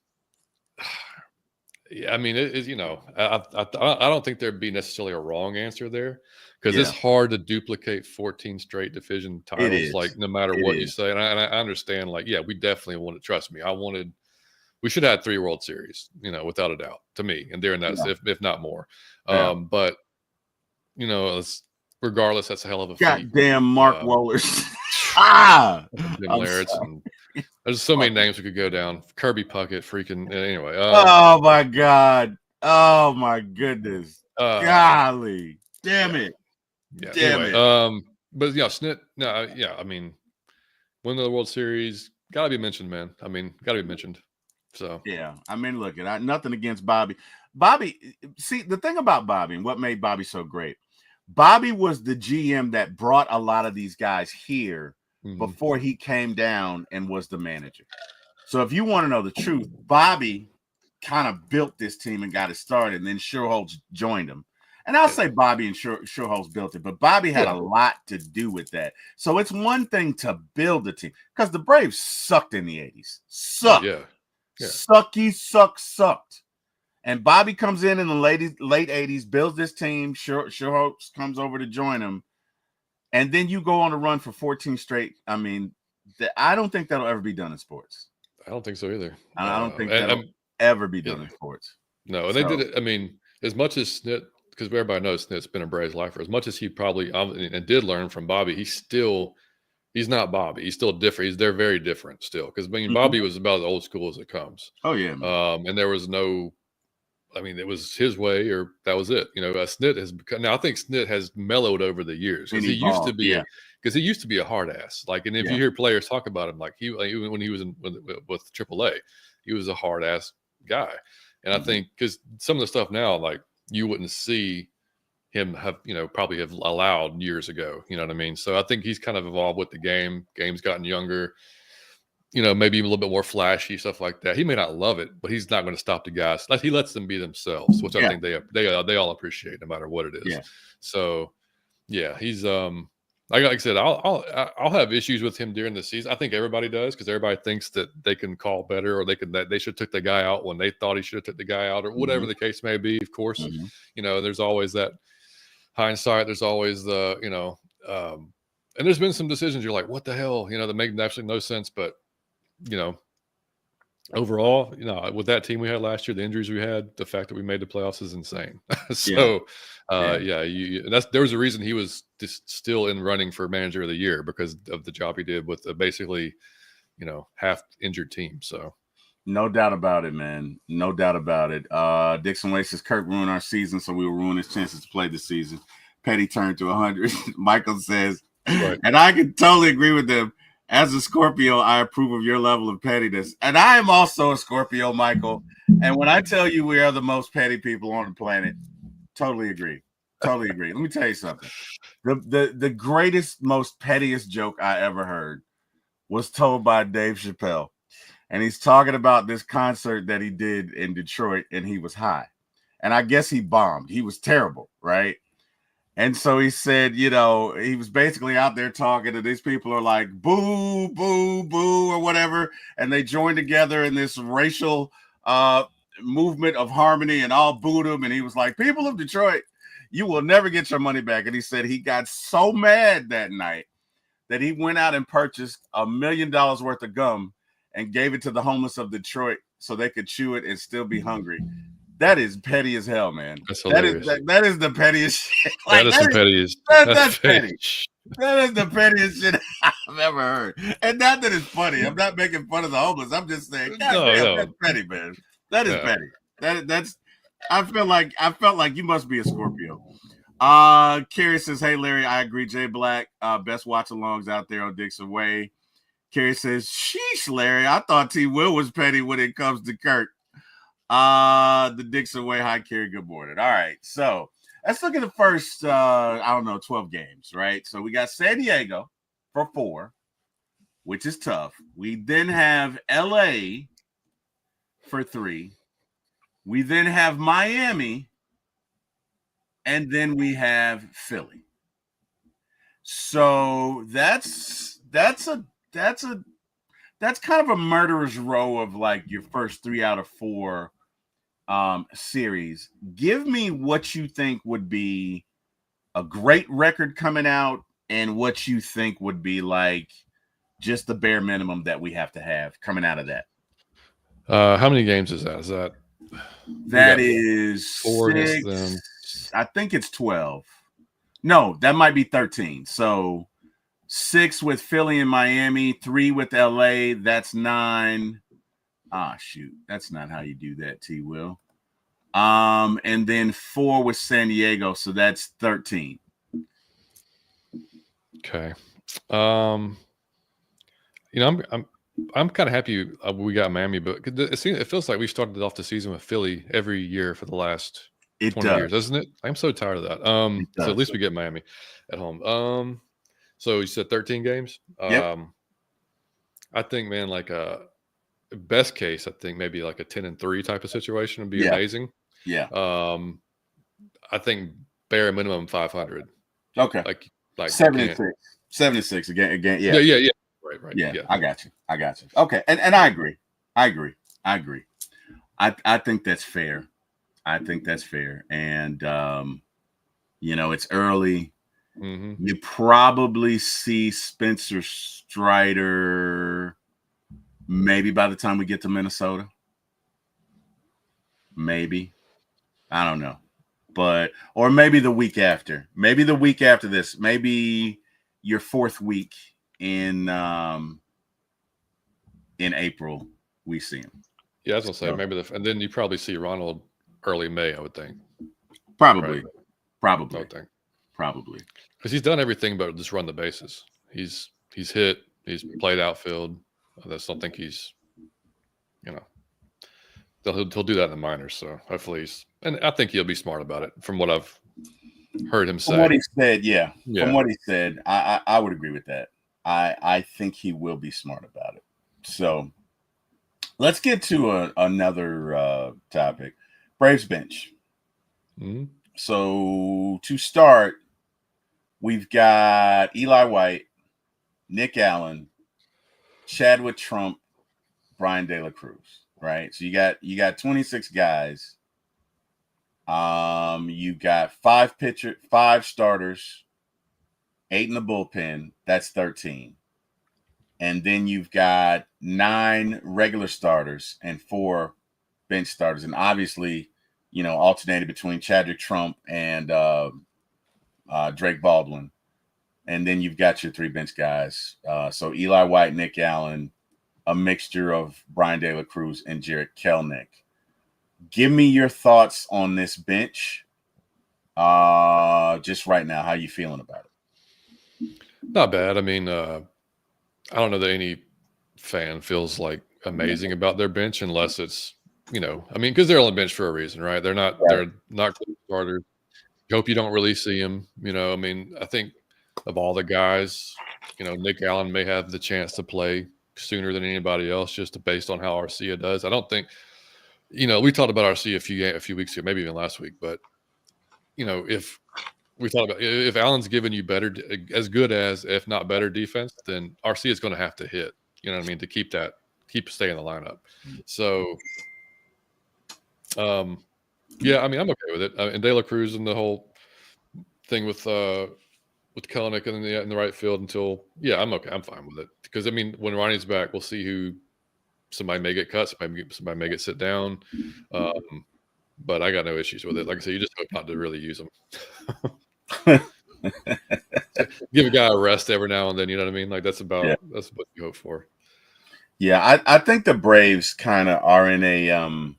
[SPEAKER 2] Yeah, I mean, I don't think there'd be necessarily a wrong answer there because it's hard to duplicate 14 straight division titles, like no matter what you say. And I understand, like, yeah, we definitely wanted. Trust me, we should have had 3 World Series, without a doubt, to me, and during that, if not more.
[SPEAKER 1] Yeah.
[SPEAKER 2] But regardless, that's a hell of a feat.
[SPEAKER 1] Goddamn Mark Wohlers.
[SPEAKER 2] Jim Leyritz, and there's so many names we could go down. Kirby Puckett, freaking anyway.
[SPEAKER 1] Oh my God! Oh my goodness! Golly, damn it!
[SPEAKER 2] Yeah, damn it! But Snit. No, yeah. I mean, win the World Series, gotta be mentioned, man. I mean, gotta be mentioned. So
[SPEAKER 1] yeah, I mean, look, nothing against Bobby. Bobby, see, the thing about Bobby and what made Bobby so great, Bobby was the GM that brought a lot of these guys here before he came down and was the manager. So if you want to know the truth, Bobby kind of built this team and got it started, and then Schuerholz joined him. And I'll say Bobby and Schuerholz built it, but Bobby had a lot to do with that. So it's one thing to build a team because the Braves sucked in the 80s. Sucked.
[SPEAKER 2] Yeah.
[SPEAKER 1] Sucked. And Bobby comes in the late 80s, builds this team. Schuerholz comes over to join him. And then you go on a run for 14 straight. I mean, I don't think that'll ever be done in sports.
[SPEAKER 2] I don't think so either.
[SPEAKER 1] I don't think that'll ever be done in sports.
[SPEAKER 2] No, and they did it. I mean, as much as Snit, because everybody knows Snit's been a Braves lifer, as much as he probably and did learn from Bobby, he's not Bobby. He's still different. They're very different still. Because Bobby was about as old school as it comes.
[SPEAKER 1] Oh yeah.
[SPEAKER 2] And there was no. I mean, it was his way, or that was it. Snit has become. Now I think Snit has mellowed over the years because he used to be. Because he used to be a hard ass. Like, and if you hear players talk about him, like when he was with AAA, he was a hard ass guy. And I think because some of the stuff now, like you wouldn't see him have, probably have allowed years ago. You know what I mean? So I think he's kind of evolved with the game. Game's gotten younger. Maybe even a little bit more flashy, stuff like that. He may not love it, but he's not going to stop the guys. Like he lets them be themselves, which I think they all appreciate, no matter what it is.
[SPEAKER 1] Yeah. So,
[SPEAKER 2] yeah, he's like I said, I'll have issues with him during the season. I think everybody does because everybody thinks that they can call better or that they should have took the guy out when they thought he should have took the guy out or whatever the case may be. Of course, there's always that hindsight. There's always the and there's been some decisions you're like, what the hell, that make absolutely no sense, but. Overall, with that team we had last year, the injuries we had, the fact that we made the playoffs is insane. So, there was a reason he was still in running for manager of the year because of the job he did with basically, half injured team. So,
[SPEAKER 1] no doubt about it, man. No doubt about it. Dixon Way says Kirk ruined our season, so we will ruin his chances to play this season. Petty turned to 100. Michael says, and I can totally agree with them. As a Scorpio, I approve of your level of pettiness. And I am also a Scorpio, Michael. And when I tell you we are the most petty people on the planet, totally agree. Totally agree. Let me tell you something. The greatest, most pettiest joke I ever heard was told by Dave Chappelle. And he's talking about this concert that he did in Detroit, and he was high. And I guess he bombed. He was terrible, right? And so he said, he was basically out there talking, and these people are like, boo, boo, boo, or whatever. And they joined together in this racial movement of harmony and all booed him. And he was like, people of Detroit, you will never get your money back. And he said he got so mad that night that he went out and purchased $1 million worth of gum and gave it to the homeless of Detroit so they could chew it and still be hungry. That is petty as hell, man.
[SPEAKER 2] That's hilarious.
[SPEAKER 1] That is the pettiest shit.
[SPEAKER 2] Like, that is some pettiest.
[SPEAKER 1] That's petty. That is the pettiest shit I've ever heard. And not that it's funny. I'm not making fun of the homeless. I'm just saying, that's petty, man. That is petty. That's. I felt like you must be a Scorpio. Carrie says, "Hey Larry, I agree. Jay Black, best watch alongs out there on Dixon Way." Carrie says, "Sheesh, Larry, I thought T. Will was petty when it comes to Kurt." The Dixon Way. Hi, Carrie. Good morning. All right, so let's look at the first 12 games, right? So we got San Diego for 4, which is tough. We then have LA for 3. We then have Miami, and then we have Philly. So that's kind of a murderer's row of like your first 3 out of 4 series. Give me what you think would be a great record coming out and what you think would be like just the bare minimum that we have to have coming out of that.
[SPEAKER 2] How many games is that?
[SPEAKER 1] That is
[SPEAKER 2] 4 against them.
[SPEAKER 1] I think it's 12. No, that might be 13. So 6 with Philly and Miami, 3 with LA. That's 9. Shoot, that's not how you do that, T. Will. And then 4 with San Diego, so that's 13.
[SPEAKER 2] Okay. I'm kind of happy we got Miami, but it feels like we started off the season with Philly every year for the last 20 years, doesn't it? I'm so tired of that. So at least we get Miami at home. So you said 13 games.
[SPEAKER 1] Yep.
[SPEAKER 2] I think, man, like best case, I think maybe like a 10-3 type of situation would be amazing.
[SPEAKER 1] Yeah.
[SPEAKER 2] I think bare minimum 500.
[SPEAKER 1] Okay.
[SPEAKER 2] Like
[SPEAKER 1] 76 again. Yeah.
[SPEAKER 2] Yeah. Right.
[SPEAKER 1] Yeah. I got you. Okay. And I agree. I think that's fair. And it's early.
[SPEAKER 2] Mm-hmm.
[SPEAKER 1] You probably see Spencer Strider maybe by the time we get to Minnesota. Maybe. I don't know. Or maybe the week after. Maybe the week after this. Maybe your 4th week in April, we see him.
[SPEAKER 2] Yeah, I was gonna say maybe and then you probably see Ronald early May, I would think.
[SPEAKER 1] Probably.
[SPEAKER 2] I would think.
[SPEAKER 1] Probably.
[SPEAKER 2] Because he's done everything but just run the bases. He's hit. He's played outfield. I don't think he's, he'll do that in the minors. So hopefully and I think he'll be smart about it from what I've heard him say.
[SPEAKER 1] From what he said, yeah. From what he said, I would agree with that. I think he will be smart about it. So let's get to another topic. Braves bench.
[SPEAKER 2] Mm-hmm.
[SPEAKER 1] So to start, we've got Eli White, Nick Allen, Chadwick Trump, Brian De La Cruz, right? So you got 26 guys. You got 5 starters, 8 in the bullpen. That's 13. And then you've got 9 regular starters and 4 bench starters. And obviously, alternated between Chadwick Trump and Drake Baldwin. And then you've got your 3 bench guys. So Eli White, Nick Allen, a mixture of Brian De La Cruz and Jarred Kelenic. Give me your thoughts on this bench just right now. How you feeling about it?
[SPEAKER 2] Not bad. I mean, I don't know that any fan feels like amazing about their bench unless it's, because they're on the bench for a reason, right? They're not starters. You hope you don't really see them. I think of all the guys, Nick Allen may have the chance to play sooner than anybody else just based on how Arcia does. I don't think, we talked about Arcia a few weeks ago, maybe even last week, but if we thought about if Allen's giving you as good as, if not better defense, then Arcia is going to have to hit, to keep staying in the lineup. So, I'm okay with it. And De La Cruz and the whole thing with Kelenic in the right field I'm okay. I'm fine with it because when Ronnie's back, we'll see who somebody may get cut, somebody may get sit down. But I got no issues with it. Like I said, you just hope not to really use them. Give a guy a rest every now and then. You know what I mean? Like that's what you hope for.
[SPEAKER 1] Yeah, I think the Braves kind of are in a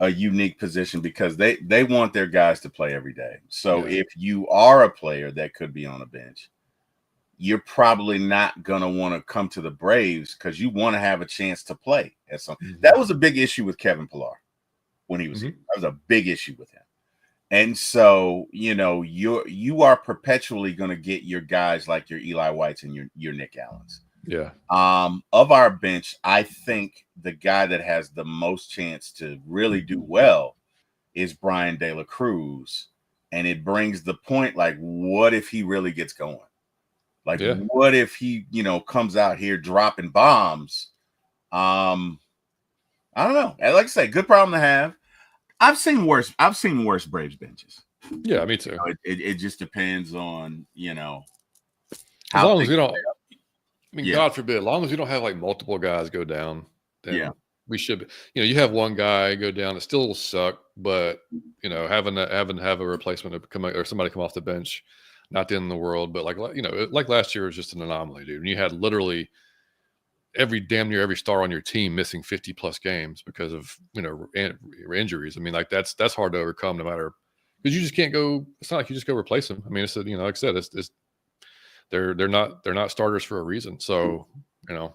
[SPEAKER 1] unique position because they want their guys to play every day. So if you are a player that could be on a bench, you're probably not going to want to come to the Braves because you want to have a chance to play at some. That was a big issue with Kevin Pillar when he was here. That was a big issue with him. And so, you are perpetually going to get your guys like your Eli Whites and your Nick Allens.
[SPEAKER 2] Yeah.
[SPEAKER 1] Of our bench, I think the guy that has the most chance to really do well is Brian De La Cruz. And it brings the point, like, what if he really gets going? Like, what if he, comes out here dropping bombs? I don't know. Like I say, good problem to have. I've seen worse Braves benches.
[SPEAKER 2] Yeah, me too.
[SPEAKER 1] It just depends on,
[SPEAKER 2] as long as we don't. I mean, God forbid, as long as we don't have like multiple guys go down, then we should. You have one guy go down, it still will suck, but having to have a replacement to come or somebody come off the bench, not the end of the world. But like last year was just an anomaly, dude. And you had literally damn near every star on your team missing 50+ games because of injuries. I mean, like that's hard to overcome, no matter, because you just can't go. It's not like you just go replace them. I mean, it's like I said, it's they're not starters for a reason. So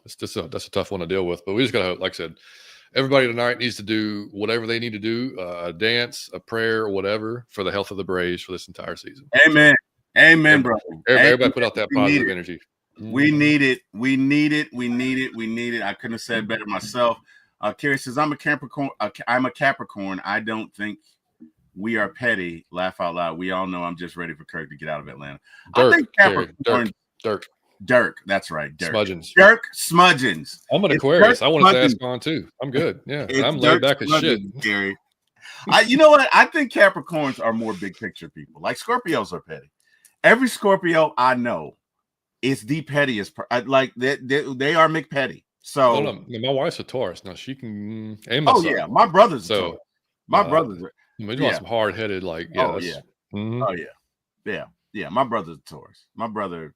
[SPEAKER 2] it's just that's a tough one to deal with. But we just gotta, like I said, everybody tonight needs to do whatever they need to do, a dance, a prayer, whatever, for the health of the Braves for this entire season.
[SPEAKER 1] Amen. Amen, bro.
[SPEAKER 2] Everybody put out that positive energy.
[SPEAKER 1] We need it. We need it. We need it. We need it. I couldn't have said better myself. Carrie says, I'm a Capricorn. I don't think we are petty. Laugh out loud. We all know I'm just ready for Kirk to get out of Atlanta.
[SPEAKER 2] Dirk,
[SPEAKER 1] I think Capricorn. Dirk. That's right. Dirk.
[SPEAKER 2] Smudgeons.
[SPEAKER 1] Dirk Smudgeons.
[SPEAKER 2] I'm an Aquarius. I want to ask on too. I'm good. Yeah. I'm laid back as shit.
[SPEAKER 1] Gary. You know what? I think Capricorns are more big picture people. Like Scorpios are petty. Every Scorpio I know is the pettiest. Like they are McPetty. So
[SPEAKER 2] my wife's a Taurus. Now she can.
[SPEAKER 1] Yeah, my brother's so. My brother's.
[SPEAKER 2] You want some hard headed, like
[SPEAKER 1] Oh yeah. My brother's a Taurus. My brother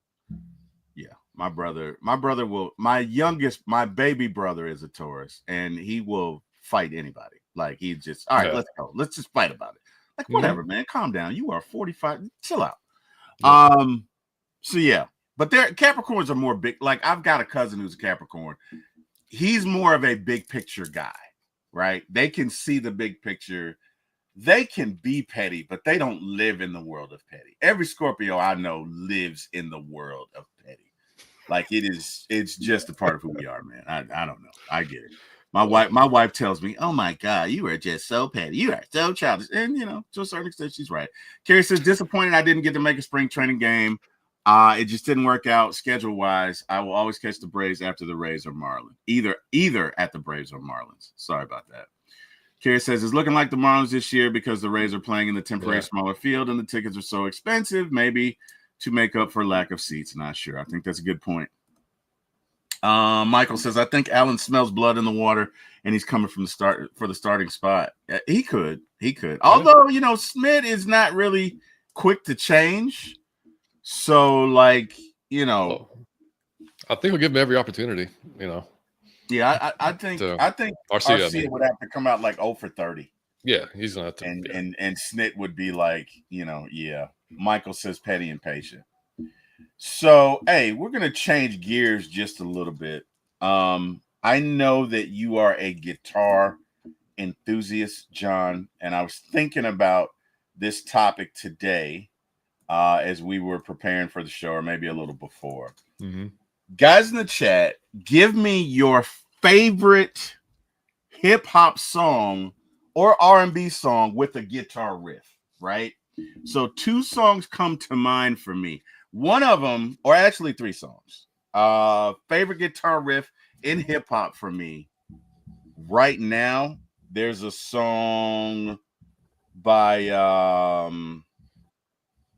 [SPEAKER 1] will. My baby brother is a Taurus, and he will fight anybody. Like he just, all right, let's go. Let's just fight about it. Like whatever, man. Calm down. You are 45. Chill out. So yeah, but Capricorns are more big. Like I've got a cousin who's a Capricorn. He's more of a big picture guy, right? They can see the big picture. They can be petty, but they don't live in the world of petty. Every Scorpio I know lives in the world of petty. Like it's just a part of who we are, man. I don't know. I get it. My wife tells me, "Oh my God, you are just so petty. You are so childish." And to a certain extent, she's right. Carrie says, "Disappointed I didn't get to make a spring training game. It just didn't work out schedule wise. I will always catch the Braves after the Rays or Marlins. Either at the Braves or Marlins. Sorry about that." Carrie says, "It's looking like the Marlins this year because the Rays are playing in the temporary smaller field and the tickets are so expensive. Maybe to make up for lack of seats. Not sure. I think that's a good point." Michael says, "I think Allen smells blood in the water and he's coming from the starting spot." He could. Although, Smith is not really quick to change. So I think
[SPEAKER 2] we'll give him every opportunity,
[SPEAKER 1] Yeah, I think Arcia would have to come out like 0 for 30.
[SPEAKER 2] Yeah, he's gonna have to.
[SPEAKER 1] And Snit would be like, yeah. Michael says petty and patient. So, hey, we're gonna change gears just a little bit. I know that you are a guitar enthusiast, John, and I was thinking about this topic today as we were preparing for the show, or maybe a little before.
[SPEAKER 2] Mm-hmm.
[SPEAKER 1] Guys in the chat, give me your favorite hip hop song or R&B song with a guitar riff, right? So 2 songs come to mind for me. One of them, or actually 3 songs. Favorite guitar riff in hip hop for me right now. There's a song by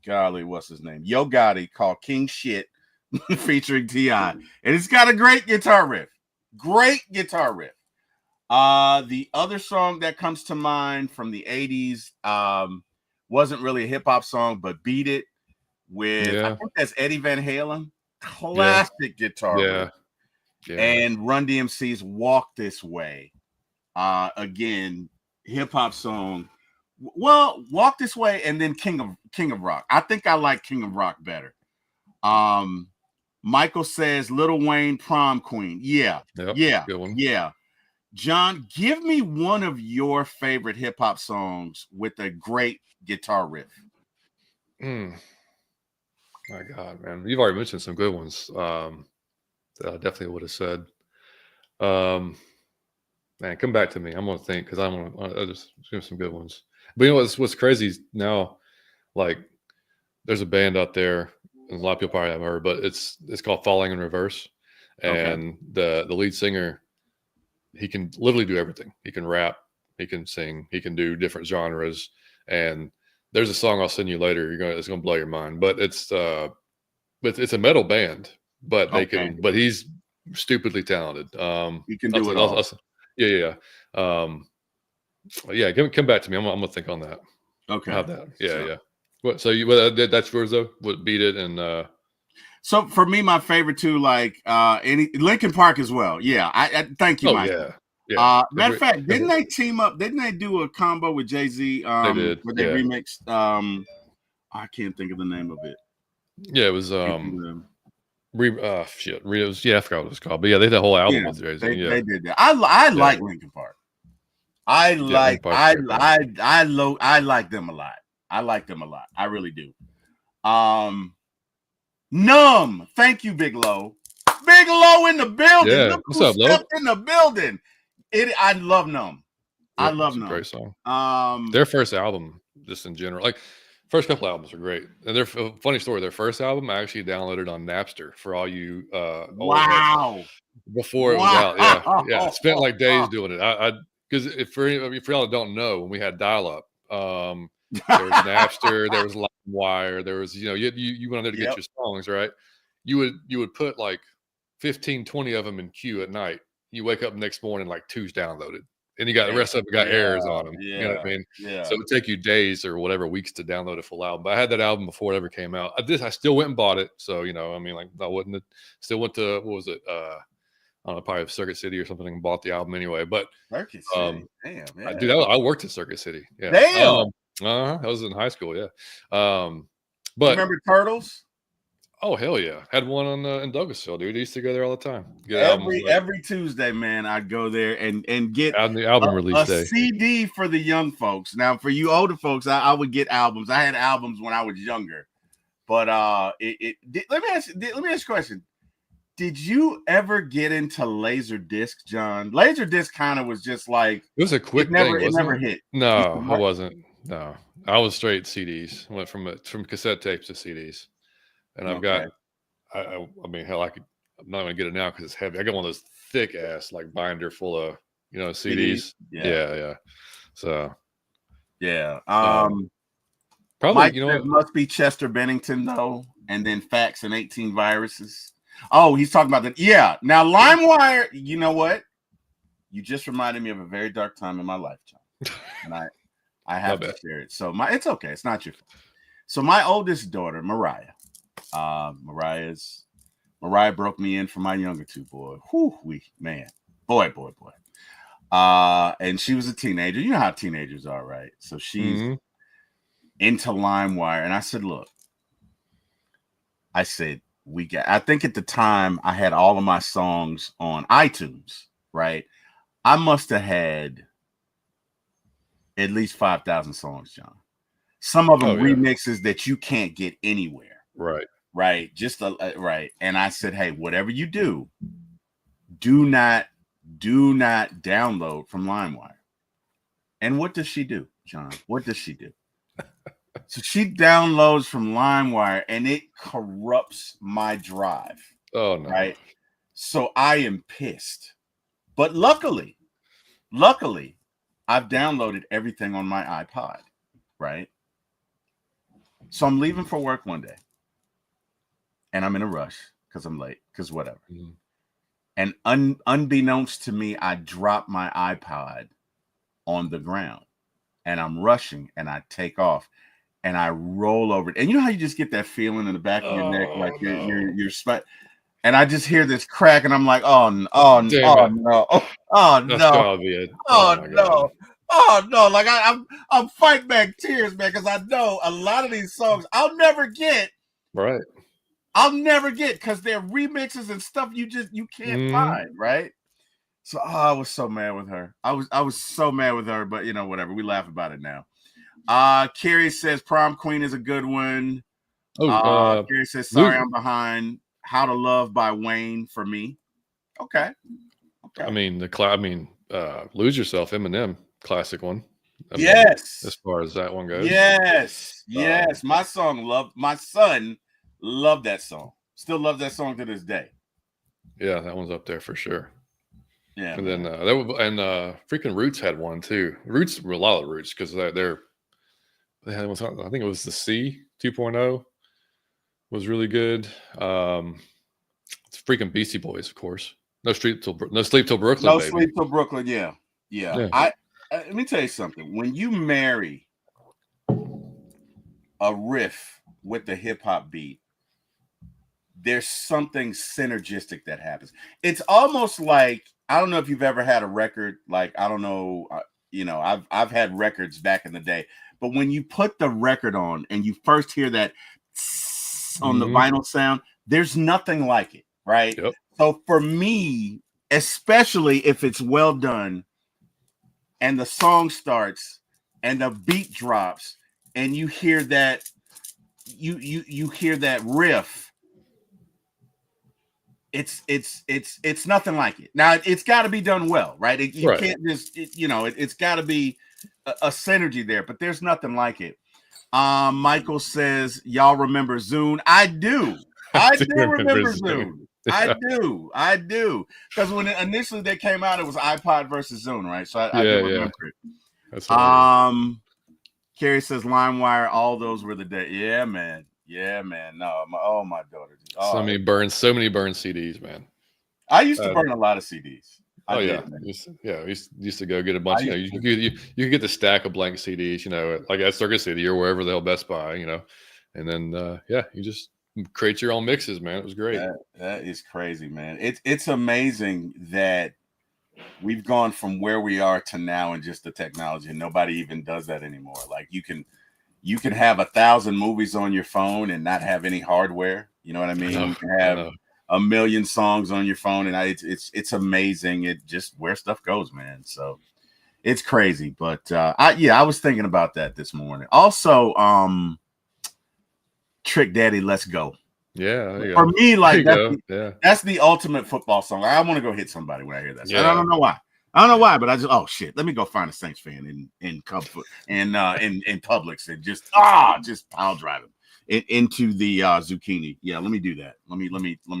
[SPEAKER 1] golly, what's his name? Yo Gotti, called King Shit featuring T.I. And it's got a great guitar riff. Great guitar riff. The other song that comes to mind from the 80s wasn't really a hip hop song, but Beat It with I think that's Eddie Van Halen. Classic guitar riff. And Run DMC's Walk This Way. Again, hip hop song. Well, Walk This Way and then King of Rock. I think I like King of Rock better. Michael says Lil Wayne Prom Queen. Yeah. John, give me one of your favorite hip hop songs with a great guitar riff.
[SPEAKER 2] My God, man. You've already mentioned some good ones. That I definitely would have said. Man, come back to me. I'm gonna think because I'll just give some good ones. But you know what's crazy now? Like, there's a band out there, and a lot of people probably haven't heard, but it's called Falling in Reverse, and the lead singer, he can literally do everything. He can rap, he can sing, he can do different genres. And there's a song I'll send you later. It's gonna blow your mind. But it's a metal band, but but he's stupidly talented.
[SPEAKER 1] He can do it all.
[SPEAKER 2] Yeah. Come back to me. I'm gonna think on that.
[SPEAKER 1] Okay.
[SPEAKER 2] Have that. Yeah. What? So that's yours though. What Beat It and.
[SPEAKER 1] So for me, my favorite too, like any Linkin Park as well. Yeah, I thank you, Mike.
[SPEAKER 2] Yeah.
[SPEAKER 1] Matter of fact, didn't they team up? Didn't they do a combo with Jay-Z?
[SPEAKER 2] They did.
[SPEAKER 1] Where they remixed. I can't think of the name of it.
[SPEAKER 2] Yeah, it was shit. It was, I forgot what it was called. But yeah, they did a whole album with Jay-Z.
[SPEAKER 1] They did that. I like Linkin Park. I like them a lot. I like them a lot. I really do. Numb. Thank you, Big Low. Big Low in the building.
[SPEAKER 2] Yeah.
[SPEAKER 1] Look
[SPEAKER 2] What's up, Low?
[SPEAKER 1] in the building. I love Numb. I love Numb.
[SPEAKER 2] Great song. Their first album, just in general, like first couple albums are great. And their funny story. Their first album I actually downloaded on Napster for all you.
[SPEAKER 1] Wow.
[SPEAKER 2] Before it was out, yeah. Spent like days doing it. Because if for y'all that don't know, when we had dial-up, there was Napster, there was LimeWire, there was you went on there to get your songs, right? You would put like 15, 20 of them in queue at night. You wake up the next morning like 2's downloaded, and you got the rest of it got errors on them. You know what I mean?
[SPEAKER 1] Yeah.
[SPEAKER 2] So it would take you days or whatever weeks to download a full album. But I had that album before it ever came out. I still went and bought it. So I mean, like I wouldn't. Still went to what was it? I don't know, probably Circuit City or something, and bought the album anyway. But
[SPEAKER 1] Circuit City, damn,
[SPEAKER 2] dude, I worked at Circuit City. Yeah,
[SPEAKER 1] damn.
[SPEAKER 2] I was in high school. Yeah.
[SPEAKER 1] But remember Turtles?
[SPEAKER 2] Oh hell yeah! Had one on in Douglasville, dude. I used to go there all the time.
[SPEAKER 1] Every Tuesday, man, I'd go there and get
[SPEAKER 2] the album release day.
[SPEAKER 1] CD for the young folks. Now, for you older folks, I would get albums. I had albums when I was younger, but let me ask you a question. Did you ever get into Laserdisc, John? Laserdisc kind of was just like
[SPEAKER 2] it was a quick thing.
[SPEAKER 1] It never hit.
[SPEAKER 2] No, I wasn't. No, I was straight CDs. Went from cassette tapes to CDs. And I've got, I mean, hell, I'm not going to get it now because it's heavy. I got one of those thick ass like binder full of, CDs. Yeah. So,
[SPEAKER 1] yeah.
[SPEAKER 2] Probably,
[SPEAKER 1] Mike, it must be Chester Bennington though, and then Facts and 18 Viruses. Oh, he's talking about that. Yeah. Now, LimeWire. You know what? You just reminded me of a very dark time in my life, John. And I have to share it. So it's okay. It's not your fault. So my oldest daughter, Mariah. Mariah broke me in for my younger two, boy. Boy. And she was a teenager. You know how teenagers are, right? So she's into LimeWire. And I said, look, I think at the time I had all of my songs on iTunes, right? I must have had at least 5,000 songs, John. Some of them remixes that you can't get anywhere. Right. Just right. And I said, hey, whatever you do not download from LimeWire. And what does she do, John? What does she do? So she downloads from LimeWire and it corrupts my drive.
[SPEAKER 2] Oh no.
[SPEAKER 1] Right. So I am pissed. But luckily, I've downloaded everything on my iPod. Right. So I'm leaving for work one day. And I'm in a rush because I'm late, because whatever. And unbeknownst to me, I dropped my iPod on the ground, and I'm rushing, and I take off, and I roll over. And you know how you just get that feeling in the back of your neck, like you're sweat. And I just hear this crack, and I'm like, oh no, oh
[SPEAKER 2] Damn
[SPEAKER 1] no, oh
[SPEAKER 2] That's
[SPEAKER 1] no,
[SPEAKER 2] gotta be it.
[SPEAKER 1] oh
[SPEAKER 2] My God.
[SPEAKER 1] no. Oh no! Like I'm fighting back tears, man, because I know a lot of these songs I'll never get.
[SPEAKER 2] Right.
[SPEAKER 1] I'll never get because they're remixes and stuff you can't find, right? So I was so mad with her. I was so mad with her, but whatever. We laugh about it now. Carrie says Prom Queen is a good one. Carrie says Sorry I'm Behind. How to Love by Wayne for me. Okay.
[SPEAKER 2] I mean Lose Yourself, Eminem, classic one.
[SPEAKER 1] Yes.
[SPEAKER 2] As far as that one goes.
[SPEAKER 1] Yes. My son loved that song. Still loves that song to this day.
[SPEAKER 2] Yeah, that one's up there for sure.
[SPEAKER 1] Yeah.
[SPEAKER 2] And then freaking Roots had one too. Roots were a lot of Roots because they had one song, I think it was the C 2.0 was really good. It's freaking Beastie Boys, of course. No Sleep Till Brooklyn.
[SPEAKER 1] No
[SPEAKER 2] baby.
[SPEAKER 1] Sleep Till Brooklyn. Yeah. Let me tell you something. When you marry a riff with the hip hop beat, there's something synergistic that happens. It's almost like, I don't know if you've ever had a record, like, I don't know, I've had records back in the day, but when you put the record on and you first hear that on the vinyl sound, there's nothing like it, right?
[SPEAKER 2] Yep.
[SPEAKER 1] So for me, especially if it's well done and the song starts and the beat drops and you hear that, you hear that riff, it's nothing like it. Now it's got to be done well, right? You can't just, it's got to be a synergy there, but there's nothing like it. Michael says, y'all remember Zune? I do. I do remember Zune. I do. Because when initially they came out, it was iPod versus Zune, right? So I do remember it.
[SPEAKER 2] That's
[SPEAKER 1] Carrie says LimeWire, all those were the day. Yeah, man. No, my daughter.
[SPEAKER 2] So many burned CDs, man.
[SPEAKER 1] I used to burn a lot of CDs.
[SPEAKER 2] We used to go get a bunch. You could get the stack of blank CDs, like at Circuit City or wherever the hell Best Buy, and then you just create your own mixes, man. It was great.
[SPEAKER 1] That is crazy, man. It's amazing that we've gone from where we are to now in just the technology, and nobody even does that anymore. Like you can have 1,000 movies on your phone and not have any hardware. You know what I mean? You can have a million songs on your phone, and it's amazing. It just where stuff goes, man. So it's crazy. But I was thinking about that this morning. Also, Trick Daddy, Let's Go.
[SPEAKER 2] Yeah,
[SPEAKER 1] for me, like that's the ultimate football song. I want to go hit somebody when I hear that. I don't know why. But I just let me go find a Saints fan in Cub and in Publix and just pile drive him into the zucchini. Yeah, let me do that. Let me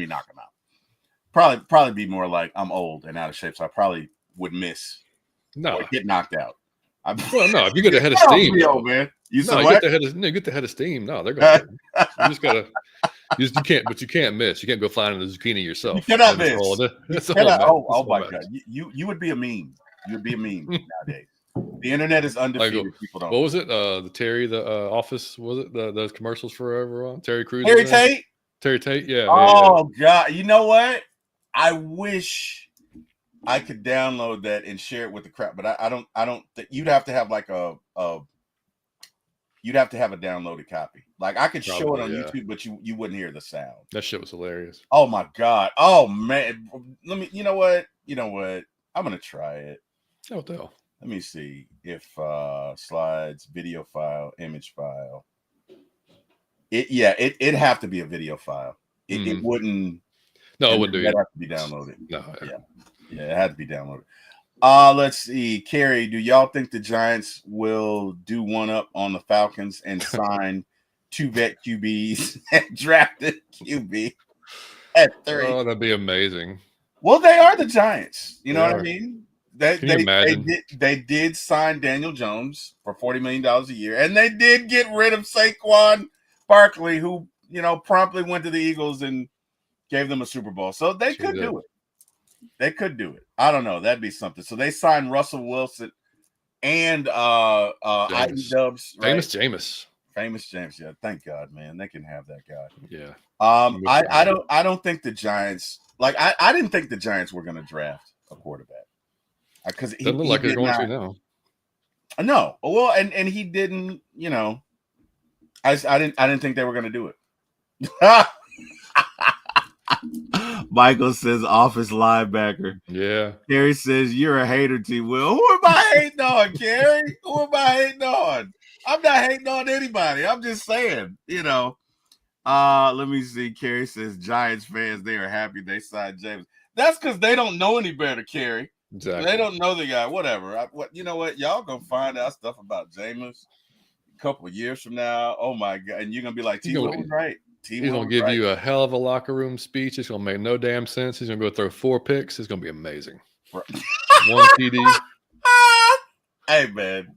[SPEAKER 1] knock him out. Probably be more like I'm old and out of shape, so I probably would miss or get knocked out.
[SPEAKER 2] If you get the head of steam,
[SPEAKER 1] man.
[SPEAKER 2] You get the head of steam. No, they're going. You just gotta. You can't miss. You can't go flying in the zucchini yourself.
[SPEAKER 1] You cannot miss. Oh my God! You would be a meme. You'd be a meme nowadays. The internet is undefeated. People don't.
[SPEAKER 2] What was it? The Terry, the Office. Was it those commercials forever on Terry Crews? Terry Tate. Yeah.
[SPEAKER 1] Oh God! You know what? I wish I could download that and share it with the crowd, but I don't think you'd have to have like you'd have to have a downloaded copy. Like I could show it on YouTube, but you wouldn't hear the sound.
[SPEAKER 2] That shit was hilarious.
[SPEAKER 1] Oh my God. Oh man. You know what? I'm gonna try it.
[SPEAKER 2] Oh the hell.
[SPEAKER 1] Let me see if slides, video file, image file. It'd have to be a video file. It wouldn't.
[SPEAKER 2] No, it wouldn't do it.
[SPEAKER 1] It'd have to be downloaded.
[SPEAKER 2] No.
[SPEAKER 1] Yeah, it had to be downloaded. Let's see. Carrie, do y'all think the Giants will do one up on the Falcons and sign 2 vet QBs and draft a QB at 3?
[SPEAKER 2] Oh, that'd be amazing.
[SPEAKER 1] Well, they are the Giants. You know what I mean?
[SPEAKER 2] Can you imagine?
[SPEAKER 1] They did sign Daniel Jones for $40 million a year, and they did get rid of Saquon Barkley, who promptly went to the Eagles and gave them a Super Bowl. So they could do it. They could do it. I don't know. That'd be something. So they signed Russell Wilson and
[SPEAKER 2] Jameis.
[SPEAKER 1] Dubs, right?
[SPEAKER 2] Famous
[SPEAKER 1] James. Yeah, thank God, man. They can have that guy.
[SPEAKER 2] Yeah.
[SPEAKER 1] I don't think the Giants, like, I didn't think the Giants were going to draft a quarterback because he
[SPEAKER 2] doesn't look like they're going to now.
[SPEAKER 1] No, well, and he didn't. You know, I didn't think they were going to do it. Michael says office linebacker.
[SPEAKER 2] Yeah.
[SPEAKER 1] Kerry says you're a hater, T. Will. Who am I hating on, Kerry? Who am I hating on? I'm not hating on anybody. I'm just saying, you know. Let me see. Kerry says Giants fans, they are happy they signed James. That's because they don't know any better, Kerry.
[SPEAKER 2] Exactly.
[SPEAKER 1] They don't know the guy. Whatever. You know what? Y'all gonna find out stuff about Jameis a couple of years from now. Oh my God! And you're gonna be like, T. Will was right.
[SPEAKER 2] He's gonna give you a hell of a locker room speech. It's gonna make no damn sense. He's gonna go throw 4 picks. It's gonna be amazing. Right. 1 TD.
[SPEAKER 1] Hey man,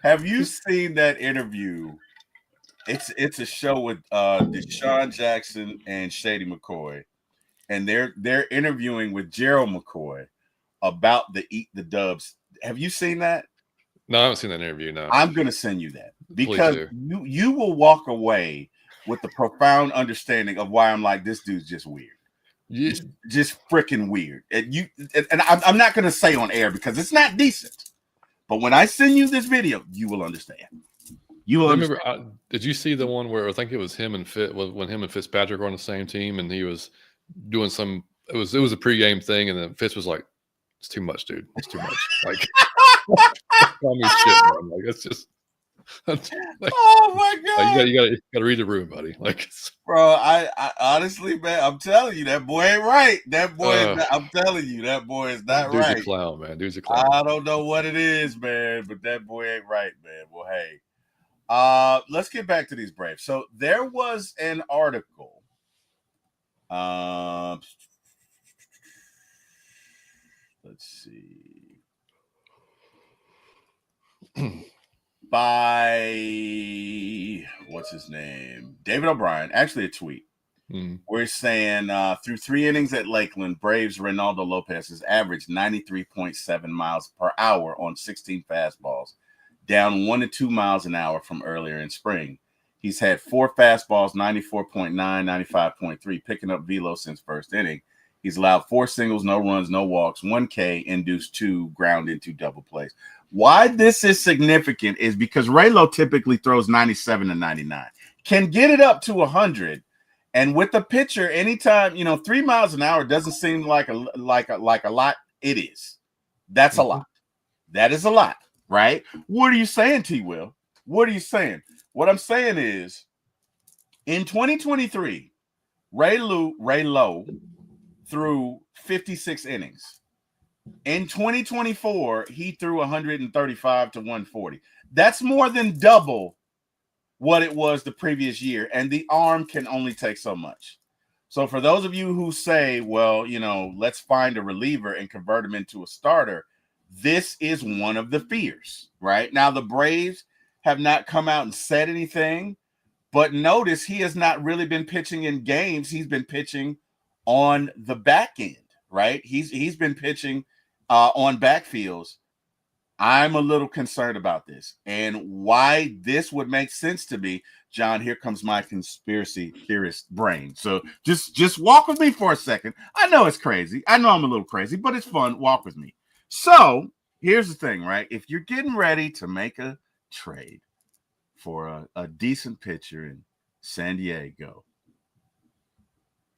[SPEAKER 1] have you seen that interview? It's a show with Deshaun Jackson and Shady McCoy, and they're interviewing with Gerald McCoy about the Eat the Dubs. Have you seen that?
[SPEAKER 2] No, I haven't seen that interview. No,
[SPEAKER 1] I'm gonna send you that because you will walk away with the profound understanding of why I'm like, this dude's just weird.
[SPEAKER 2] Yeah.
[SPEAKER 1] Just freaking weird. And I'm not going to say on air because it's not decent. But when I send you this video, you will understand. You will understand.
[SPEAKER 2] Remember, did you see the one where I think it was him and when him and Fitzpatrick were on the same team and he was doing some, it was a pregame thing and then Fitz was like, it's too much, dude. It's too much. Like, call me shit, man. Like, it's just. Like,
[SPEAKER 1] oh my God!
[SPEAKER 2] Like, you gotta read the room, buddy. Like,
[SPEAKER 1] bro, I honestly, man, I'm telling you, that boy ain't right. That boy, I'm telling you, that boy is not right.
[SPEAKER 2] Dude's a clown, man. Dude's a clown.
[SPEAKER 1] I don't know what it is, man, but that boy ain't right, man. Well, hey, let's get back to these Braves. So there was an article. Let's see. By what's his name? David O'Brien, actually a tweet. We're saying through 3 innings at Lakeland, Braves Reynaldo Lopez has averaged 93.7 miles per hour on 16 fastballs, down 1 to 2 miles an hour from earlier in spring. He's had 4 fastballs, 94.9, 95.3, picking up velo since first inning. He's allowed 4 singles, no runs, no walks, 1 K, induced 2, ground into double plays. Why this is significant is because Raylo typically throws 97 to 99, can get it up to 100, and with the pitcher, anytime 3 miles an hour doesn't seem like a lot. It is. That's a lot. That is a lot, right? What are you saying, T. Will? What are you saying? What I'm saying is, in 2023, Raylo threw 56 innings. In 2024, he threw 135 to 140. That's more than double what it was the previous year, and the arm can only take so much. So for those of you who say, well, let's find a reliever and convert him into a starter, this is one of the fears, right? Now, the Braves have not come out and said anything, but notice he has not really been pitching in games. He's been pitching on the back end, right? He's been pitching on backfields. I'm a little concerned about this and why this would make sense to me. John, here comes my conspiracy theorist brain. So just walk with me for a second. I know it's crazy. I know I'm a little crazy, but it's fun. Walk with me. So here's the thing, right? If you're getting ready to make a trade for a decent pitcher in San Diego,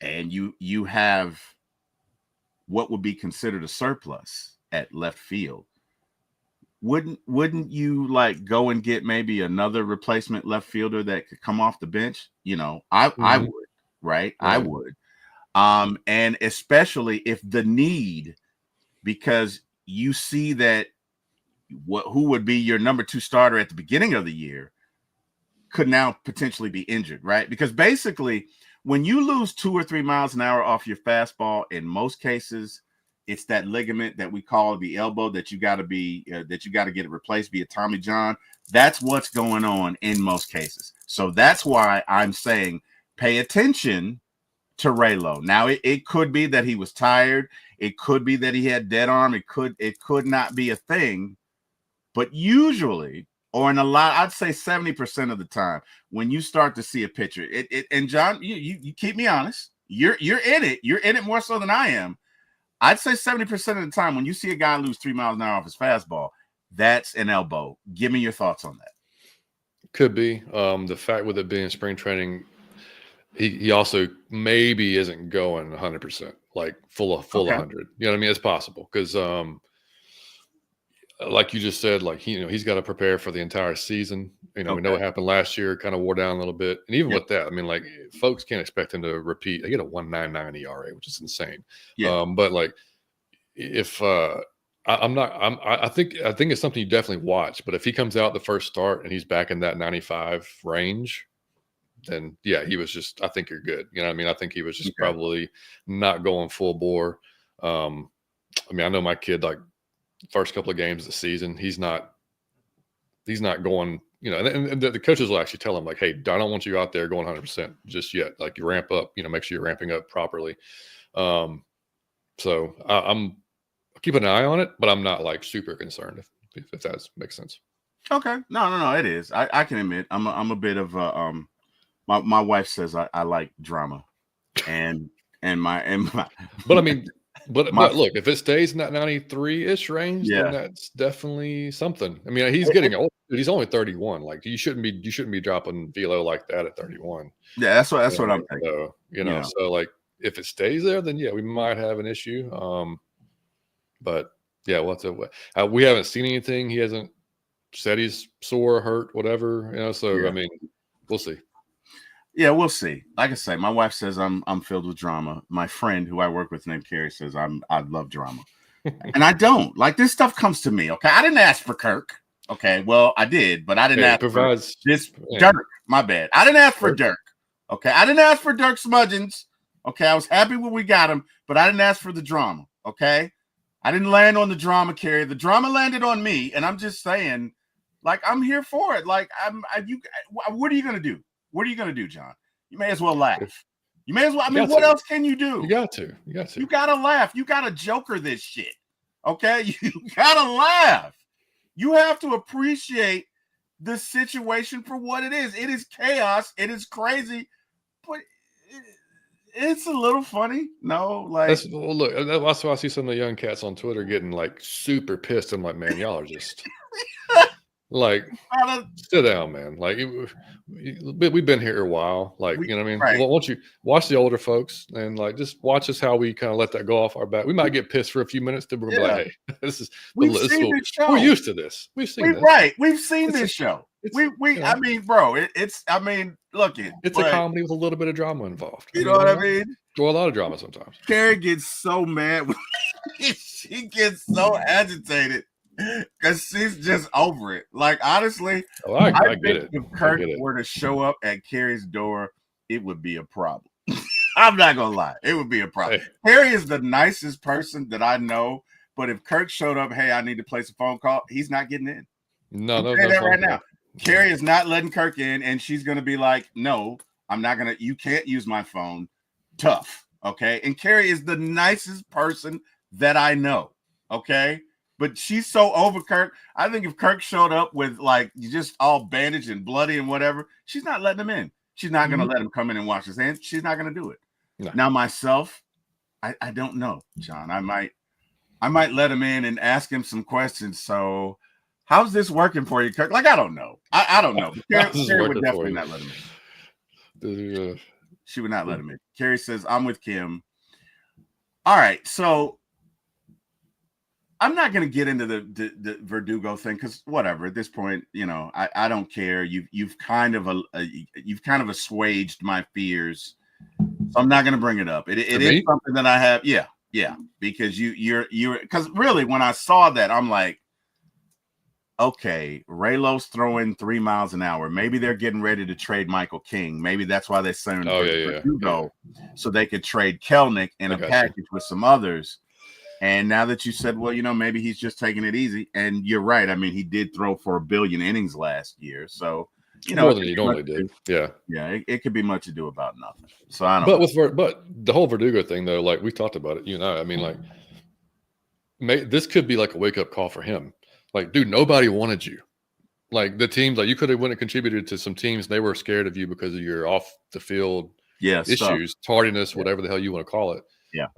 [SPEAKER 1] and you have what would be considered a surplus at left field, wouldn't you like go and get maybe another replacement left fielder that could come off the bench? I would, right? I would. And especially if the need, because you see that who would be your number 2 starter at the beginning of the year could now potentially be injured, right? Because basically, when you lose 2 or 3 miles an hour off your fastball, in most cases, it's that ligament that we call the elbow that you got to get it replaced via Tommy John. That's what's going on in most cases. So that's why I'm saying pay attention to Raylo. Now it could be that he was tired. It could be that he had dead arm. It could not be a thing. But usually, or in a lot, I'd say 70% of the time, when you start to see a picture, and John, you keep me honest. You're in it. You're in it more so than I am. I'd say 70% of the time when you see a guy lose 3 miles an hour off his fastball, that's an elbow. Give me your thoughts on that.
[SPEAKER 2] Could be. The fact with it being spring training, he also maybe isn't going 100%, like full 100. You know what I mean? It's possible because, like you just said, like he's got to prepare for the entire season. We know what happened last year, kind of wore down a little bit, and even with that, I mean, like folks can't expect him to repeat. They get a 1.99 ERA, which is insane. But like if I think it's something you definitely watch. But if he comes out the first start and he's back in that 95 range, then yeah, he was just. I think you're good. You know what I mean? I think he was just probably not going full bore. I mean, I know my kid, like first couple of games of the season, he's not going. And the coaches will actually tell him like, hey, I don't want you out there going 100% just yet. Like you ramp up. Make sure you're ramping up properly. So I'm keeping an eye on it, but I'm not like super concerned if that makes sense.
[SPEAKER 1] Okay, no, it is. I can admit I'm a bit of a My wife says I like drama, and my.
[SPEAKER 2] But I mean, but look, if it stays in that 93-ish range, then that's definitely something. I mean, he's getting old. He's only 31. Like you shouldn't be dropping velo like that at 31.
[SPEAKER 1] Yeah, that's what I'm thinking.
[SPEAKER 2] So, so like if it stays there, then yeah, we might have an issue. But yeah, we haven't seen anything. He hasn't said he's sore, hurt, whatever. So I mean, we'll see.
[SPEAKER 1] Yeah, we'll see. Like I say, my wife says I'm filled with drama. My friend who I work with named Carrie says I love drama. And I don't. Like this stuff comes to me, okay? I didn't ask for Kirk. Okay, well, I did, but I didn't ask for this Dirk. My bad. I didn't ask for Dirk. Okay, I didn't ask for Dirk Smudgeons. Okay, I was happy when we got him, but I didn't ask for the drama. Okay, I didn't land on the drama, Carrie. The drama landed on me, and I'm just saying, like, I'm here for it. Like, what are you gonna do? What are you gonna do, John? You may as well laugh. You may as well. I mean, what else can you do?
[SPEAKER 2] You got to.
[SPEAKER 1] You gotta laugh. You gotta joker this shit. Okay, you gotta laugh. You have to appreciate the situation for what it is. It is chaos. It is crazy, but it's a little funny. No, like
[SPEAKER 2] that's why I see some of the young cats on Twitter getting like super pissed. I'm like, man, y'all are just like sit down, man. Like we've been here a while. Like you know what I mean.
[SPEAKER 1] Right.
[SPEAKER 2] Well, won't you watch the older folks and like just watch us how we kind of let that go off our back. We might get pissed for a few minutes, then we're gonna be like, hey, this is
[SPEAKER 1] we've seen this show.
[SPEAKER 2] We're used to this. We've seen this.
[SPEAKER 1] Right. We've seen this show. I mean, bro, it's look it.
[SPEAKER 2] It's a comedy with a little bit of drama involved.
[SPEAKER 1] You know what I mean?
[SPEAKER 2] Or a lot of drama sometimes.
[SPEAKER 1] Carrie gets so mad. She gets so agitated because she's just over it. Like, honestly,
[SPEAKER 2] I get it.
[SPEAKER 1] If Kirk were to show up at Carrie's door, it would be a problem. I'm not going to lie. It would be a problem. Hey. Carrie is the nicest person that I know, but if Kirk showed up, hey, I need to place a phone call, he's not getting in.
[SPEAKER 2] No,
[SPEAKER 1] that right now. Carrie is not letting Kirk in, and she's going to be like, no, I'm not going to, you can't use my phone. Tough, okay? And Carrie is the nicest person that I know, okay? But she's so over Kirk. I think if Kirk showed up with, like, just all bandaged and bloody and whatever, she's not letting him in. She's not going to let him come in and wash his hands. She's not going to do it. No. Now, myself, I don't know, John. I might let him in and ask him some questions. So, how's this working for you, Kirk? Like, I don't know. I don't know. Carrie would definitely not let him in. She would not let him in. Carrie says, I'm with Kim. All right. So, I'm not going to get into the Verdugo thing because whatever. At this point, I don't care. You've kind of assuaged my fears. So I'm not going to bring it up. It is something that I have. Yeah. Because you're because really when I saw that, I'm like, okay, Raylo's throwing 3 miles an hour. Maybe they're getting ready to trade Michael King. Maybe that's why they're saying Verdugo so they could trade Kelenic in a package with some others. And now that you said, well, maybe he's just taking it easy. And you're right. I mean, he did throw for 1 billion innings last year. So
[SPEAKER 2] more than he normally did. Yeah,
[SPEAKER 1] it could be much ado about nothing. So I don't.
[SPEAKER 2] But the whole Verdugo thing, though, like we talked about it, you and I mean, like, this could be like a wake up call for him. Like, dude, nobody wanted you. Like the teams, like you could have went and contributed to some teams. They were scared of you because of your off the field issues, tardiness, whatever the hell you want to call it.
[SPEAKER 1] Yeah.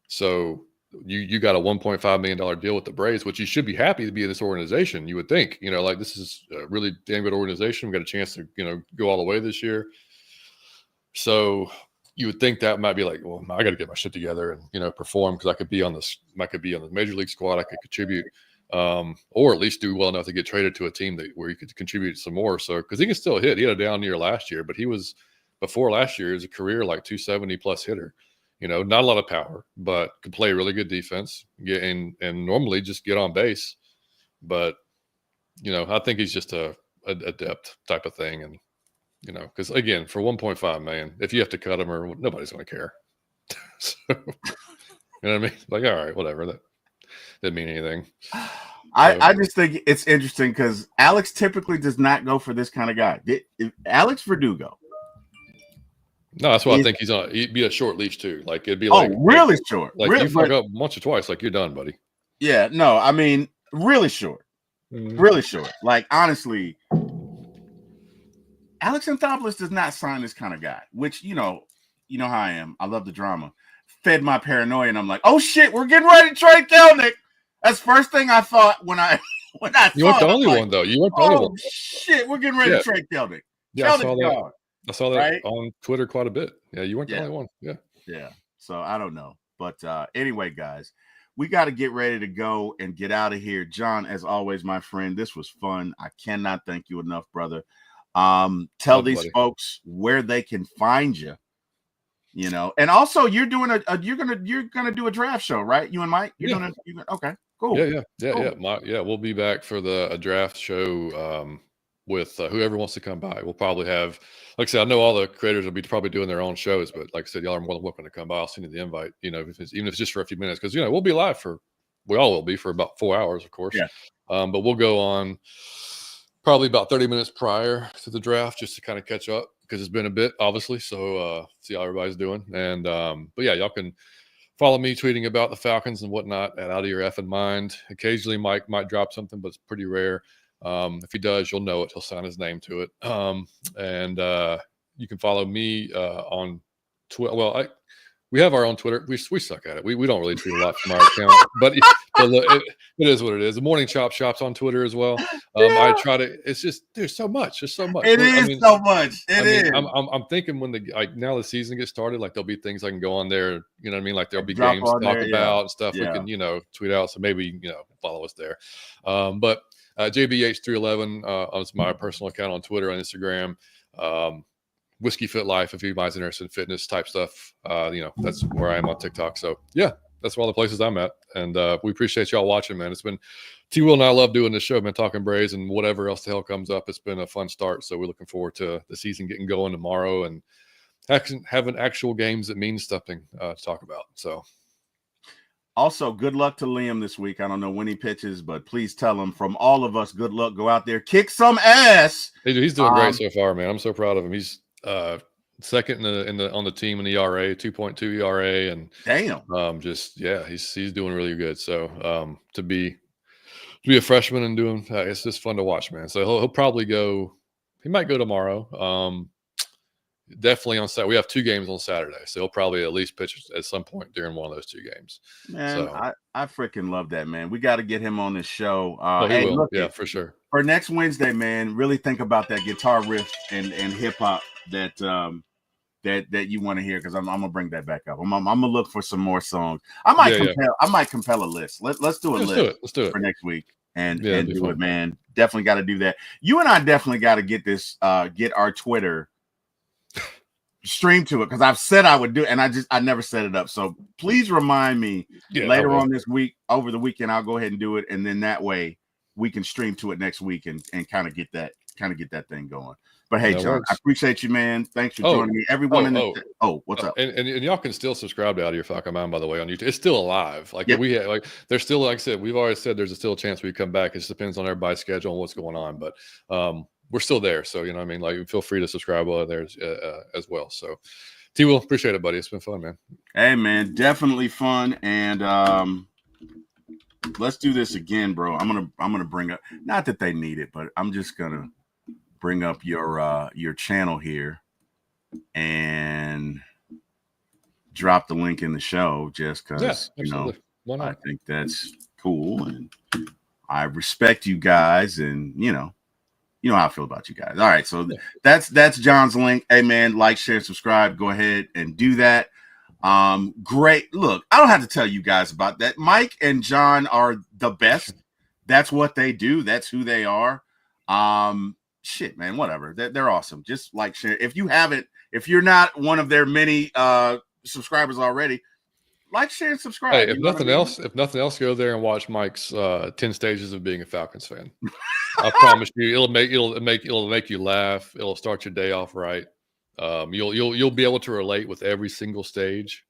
[SPEAKER 2] So you got a $1.5 million deal with the Braves, which you should be happy to be in this organization. You would think, like this is a really damn good organization. We got a chance to, go all the way this year. So you would think that might be like, well, I got to get my shit together and, perform because I could be on the major league squad. I could contribute, or at least do well enough to get traded to a team where you could contribute some more. So, because he can still hit. He had a down year last year, but before last year, he was a career like 270 plus hitter. Not a lot of power, but could play really good defense and normally just get on base. But, I think he's just a depth type of thing. And, because again, for 1.5 million, if you have to cut him or nobody's going to care. So, you know what I mean? Like, all right, whatever. That didn't mean anything.
[SPEAKER 1] I just think it's interesting because Alex typically does not go for this kind of guy. Alex Verdugo.
[SPEAKER 2] No, that's why I think he'd be a short leash too. Like it'd be like
[SPEAKER 1] really short.
[SPEAKER 2] Like you fuck up once or twice, like you're done, buddy.
[SPEAKER 1] Yeah, no, I mean really short. Really short. Like honestly, Alex Anthopoulos does not sign this kind of guy, which you know how I am. I love the drama. Fed my paranoia, and I'm like, oh shit, we're getting ready to trade Kelenic. That's the first thing I thought when I
[SPEAKER 2] You weren't the only one though. You weren't the only one.
[SPEAKER 1] Oh shit, we're getting ready to trade Kelenic.
[SPEAKER 2] Yeah, I saw that on Twitter quite a bit. Yeah, you weren't the only one. Yeah.
[SPEAKER 1] Yeah. So I don't know. But anyway, guys, we got to get ready to go and get out of here. John, as always, my friend, this was fun. I cannot thank you enough, brother. Tell these folks where they can find you. And also you're doing you're gonna do a draft show, right? You and Mike? Okay, cool.
[SPEAKER 2] Yeah. We'll be back for a draft show with whoever wants to come by. We'll probably have, like I said, I know all the creators will be probably doing their own shows, but like I said, y'all are more than welcome to come by. I'll send you the invite, even if it's just for a few minutes, because we'll be live we all will be for about 4 hours, of course.
[SPEAKER 1] Yeah.
[SPEAKER 2] But we'll go on probably about 30 minutes prior to the draft just to kind of catch up because it's been a bit, obviously. So see how everybody's doing. And but yeah, y'all can follow me tweeting about the Falcons and whatnot at Out of Your Effing Mind. Occasionally Mike might drop something, but it's pretty rare. If he does, you'll know it. He'll sign his name to it. And you can follow me on Twitter. Well, we have our own Twitter. We suck at it. We don't really tweet a lot from our account, but look, it is what it is. The Morning Chop Shop's on Twitter as well. I try to. It's just there's so much. There's so much.
[SPEAKER 1] It is so much. It is.
[SPEAKER 2] I'm thinking when now the season gets started, like there'll be things I can go on there. You know what I mean? Like there'll be games to talk about and stuff. We can tweet out. So maybe follow us there. But JBH311 on my personal account on Twitter and Instagram. Whiskey Fit Life if anybody's interested in fitness type stuff. That's where I am on TikTok. So yeah, that's all the places I'm at. And we appreciate y'all watching, man. It's been T-Will and I love doing this show, man, talking Braves and whatever else the hell comes up. It's been a fun start. So we're looking forward to the season getting going tomorrow and having actual games that mean something to talk about. So
[SPEAKER 1] also, good luck to Liam this week. I don't know when he pitches, but please tell him from all of us, good luck. Go out there, kick some ass.
[SPEAKER 2] He's doing great so far, man. I'm so proud of him. He's second on the team in the ERA, 2.2 ERA, and
[SPEAKER 1] damn,
[SPEAKER 2] he's doing really good. So to be a freshman and doing it's just fun to watch, man. So he'll probably go. He might go tomorrow. Definitely on Saturday. We have 2 games on Saturday, so he'll probably at least pitch at some point during one of those 2 games.
[SPEAKER 1] Man, so, I freaking love that, man. We got to get him on this show.
[SPEAKER 2] He will. Yeah, for sure.
[SPEAKER 1] For next Wednesday, man, really think about that guitar riff and hip hop that you want to hear, because I'm gonna bring that back up. I'm gonna look for some more songs. I might compel a list. Let's do a list.
[SPEAKER 2] Let's do it
[SPEAKER 1] for next week and do it, man. Definitely got to do that. You and I definitely got to get this. Get our Twitter stream to it, because I've said I would do it, and I never set it up. So please remind me later on this week, over the weekend. I'll go ahead and do it, and then that way we can stream to it next week and kind of get that thing going. But hey, John, I appreciate you, man. Thanks for joining me. Everyone what's up?
[SPEAKER 2] And y'all can still subscribe to Out of Your Falcon Mind, by the way, on YouTube. It's still alive. Like there's still, like I said, we've always said there's still a chance we come back. It just depends on everybody's schedule and what's going on. But we're still there. So, you know what I mean? Like, feel free to subscribe while there as well. So, T-Will, appreciate it, buddy. It's been fun, man.
[SPEAKER 1] Hey, man, definitely fun. And let's do this again, bro. I'm gonna bring up, not that they need it, but I'm just gonna bring up your channel here and drop the link in the show just because I think that's cool, and I respect you guys, and you know how I feel about you guys. All right, so that's John's link. Hey, man, like, share, subscribe. Go ahead and do that. Great. Look, I don't have to tell you guys about that. Mike and John are the best. That's what they do. That's who they are. Shit, man, whatever. They're awesome. Just like, share. If you're not one of their many subscribers already, like, share, and subscribe.
[SPEAKER 2] Hey, if nothing else, go there and watch Mike's 10 stages of being a Falcons fan. I promise you, it'll make you laugh. It'll start your day off right. You'll be able to relate with every single stage.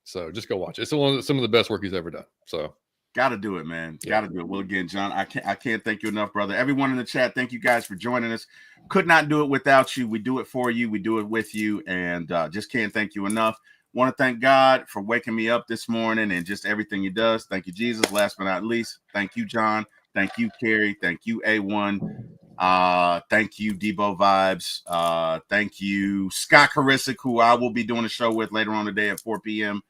[SPEAKER 2] So just go watch it. It's some of the best work he's ever done. So
[SPEAKER 1] gotta do it, man. Gotta do it. Well, again, John, I can't thank you enough, brother. Everyone in the chat, thank you guys for joining us. Could not do it without you. We do it for you. We do it with you, and just can't thank you enough. Want to thank God for waking me up this morning and just everything he does. Thank you, Jesus. Last but not least, thank you, John. Thank you, Carrie. Thank you, A1. Thank you, Debo Vibes. Thank you, Scott Karisic, who I will be doing a show with later on today at 4 p.m.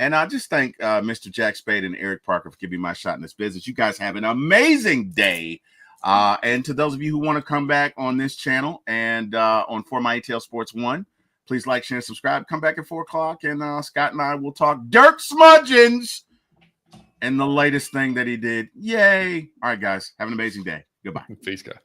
[SPEAKER 1] And I just thank Mr. Jack Spade and Eric Parker for giving me my shot in this business. You guys have an amazing day. And to those of you who want to come back on this channel and on For My ATL Sports 1, please like, share, and subscribe. Come back at 4 o'clock, and Scott and I will talk Dirk Smudgeons and the latest thing that he did. Yay. All right, guys. Have an amazing day. Goodbye.
[SPEAKER 2] Peace, guys.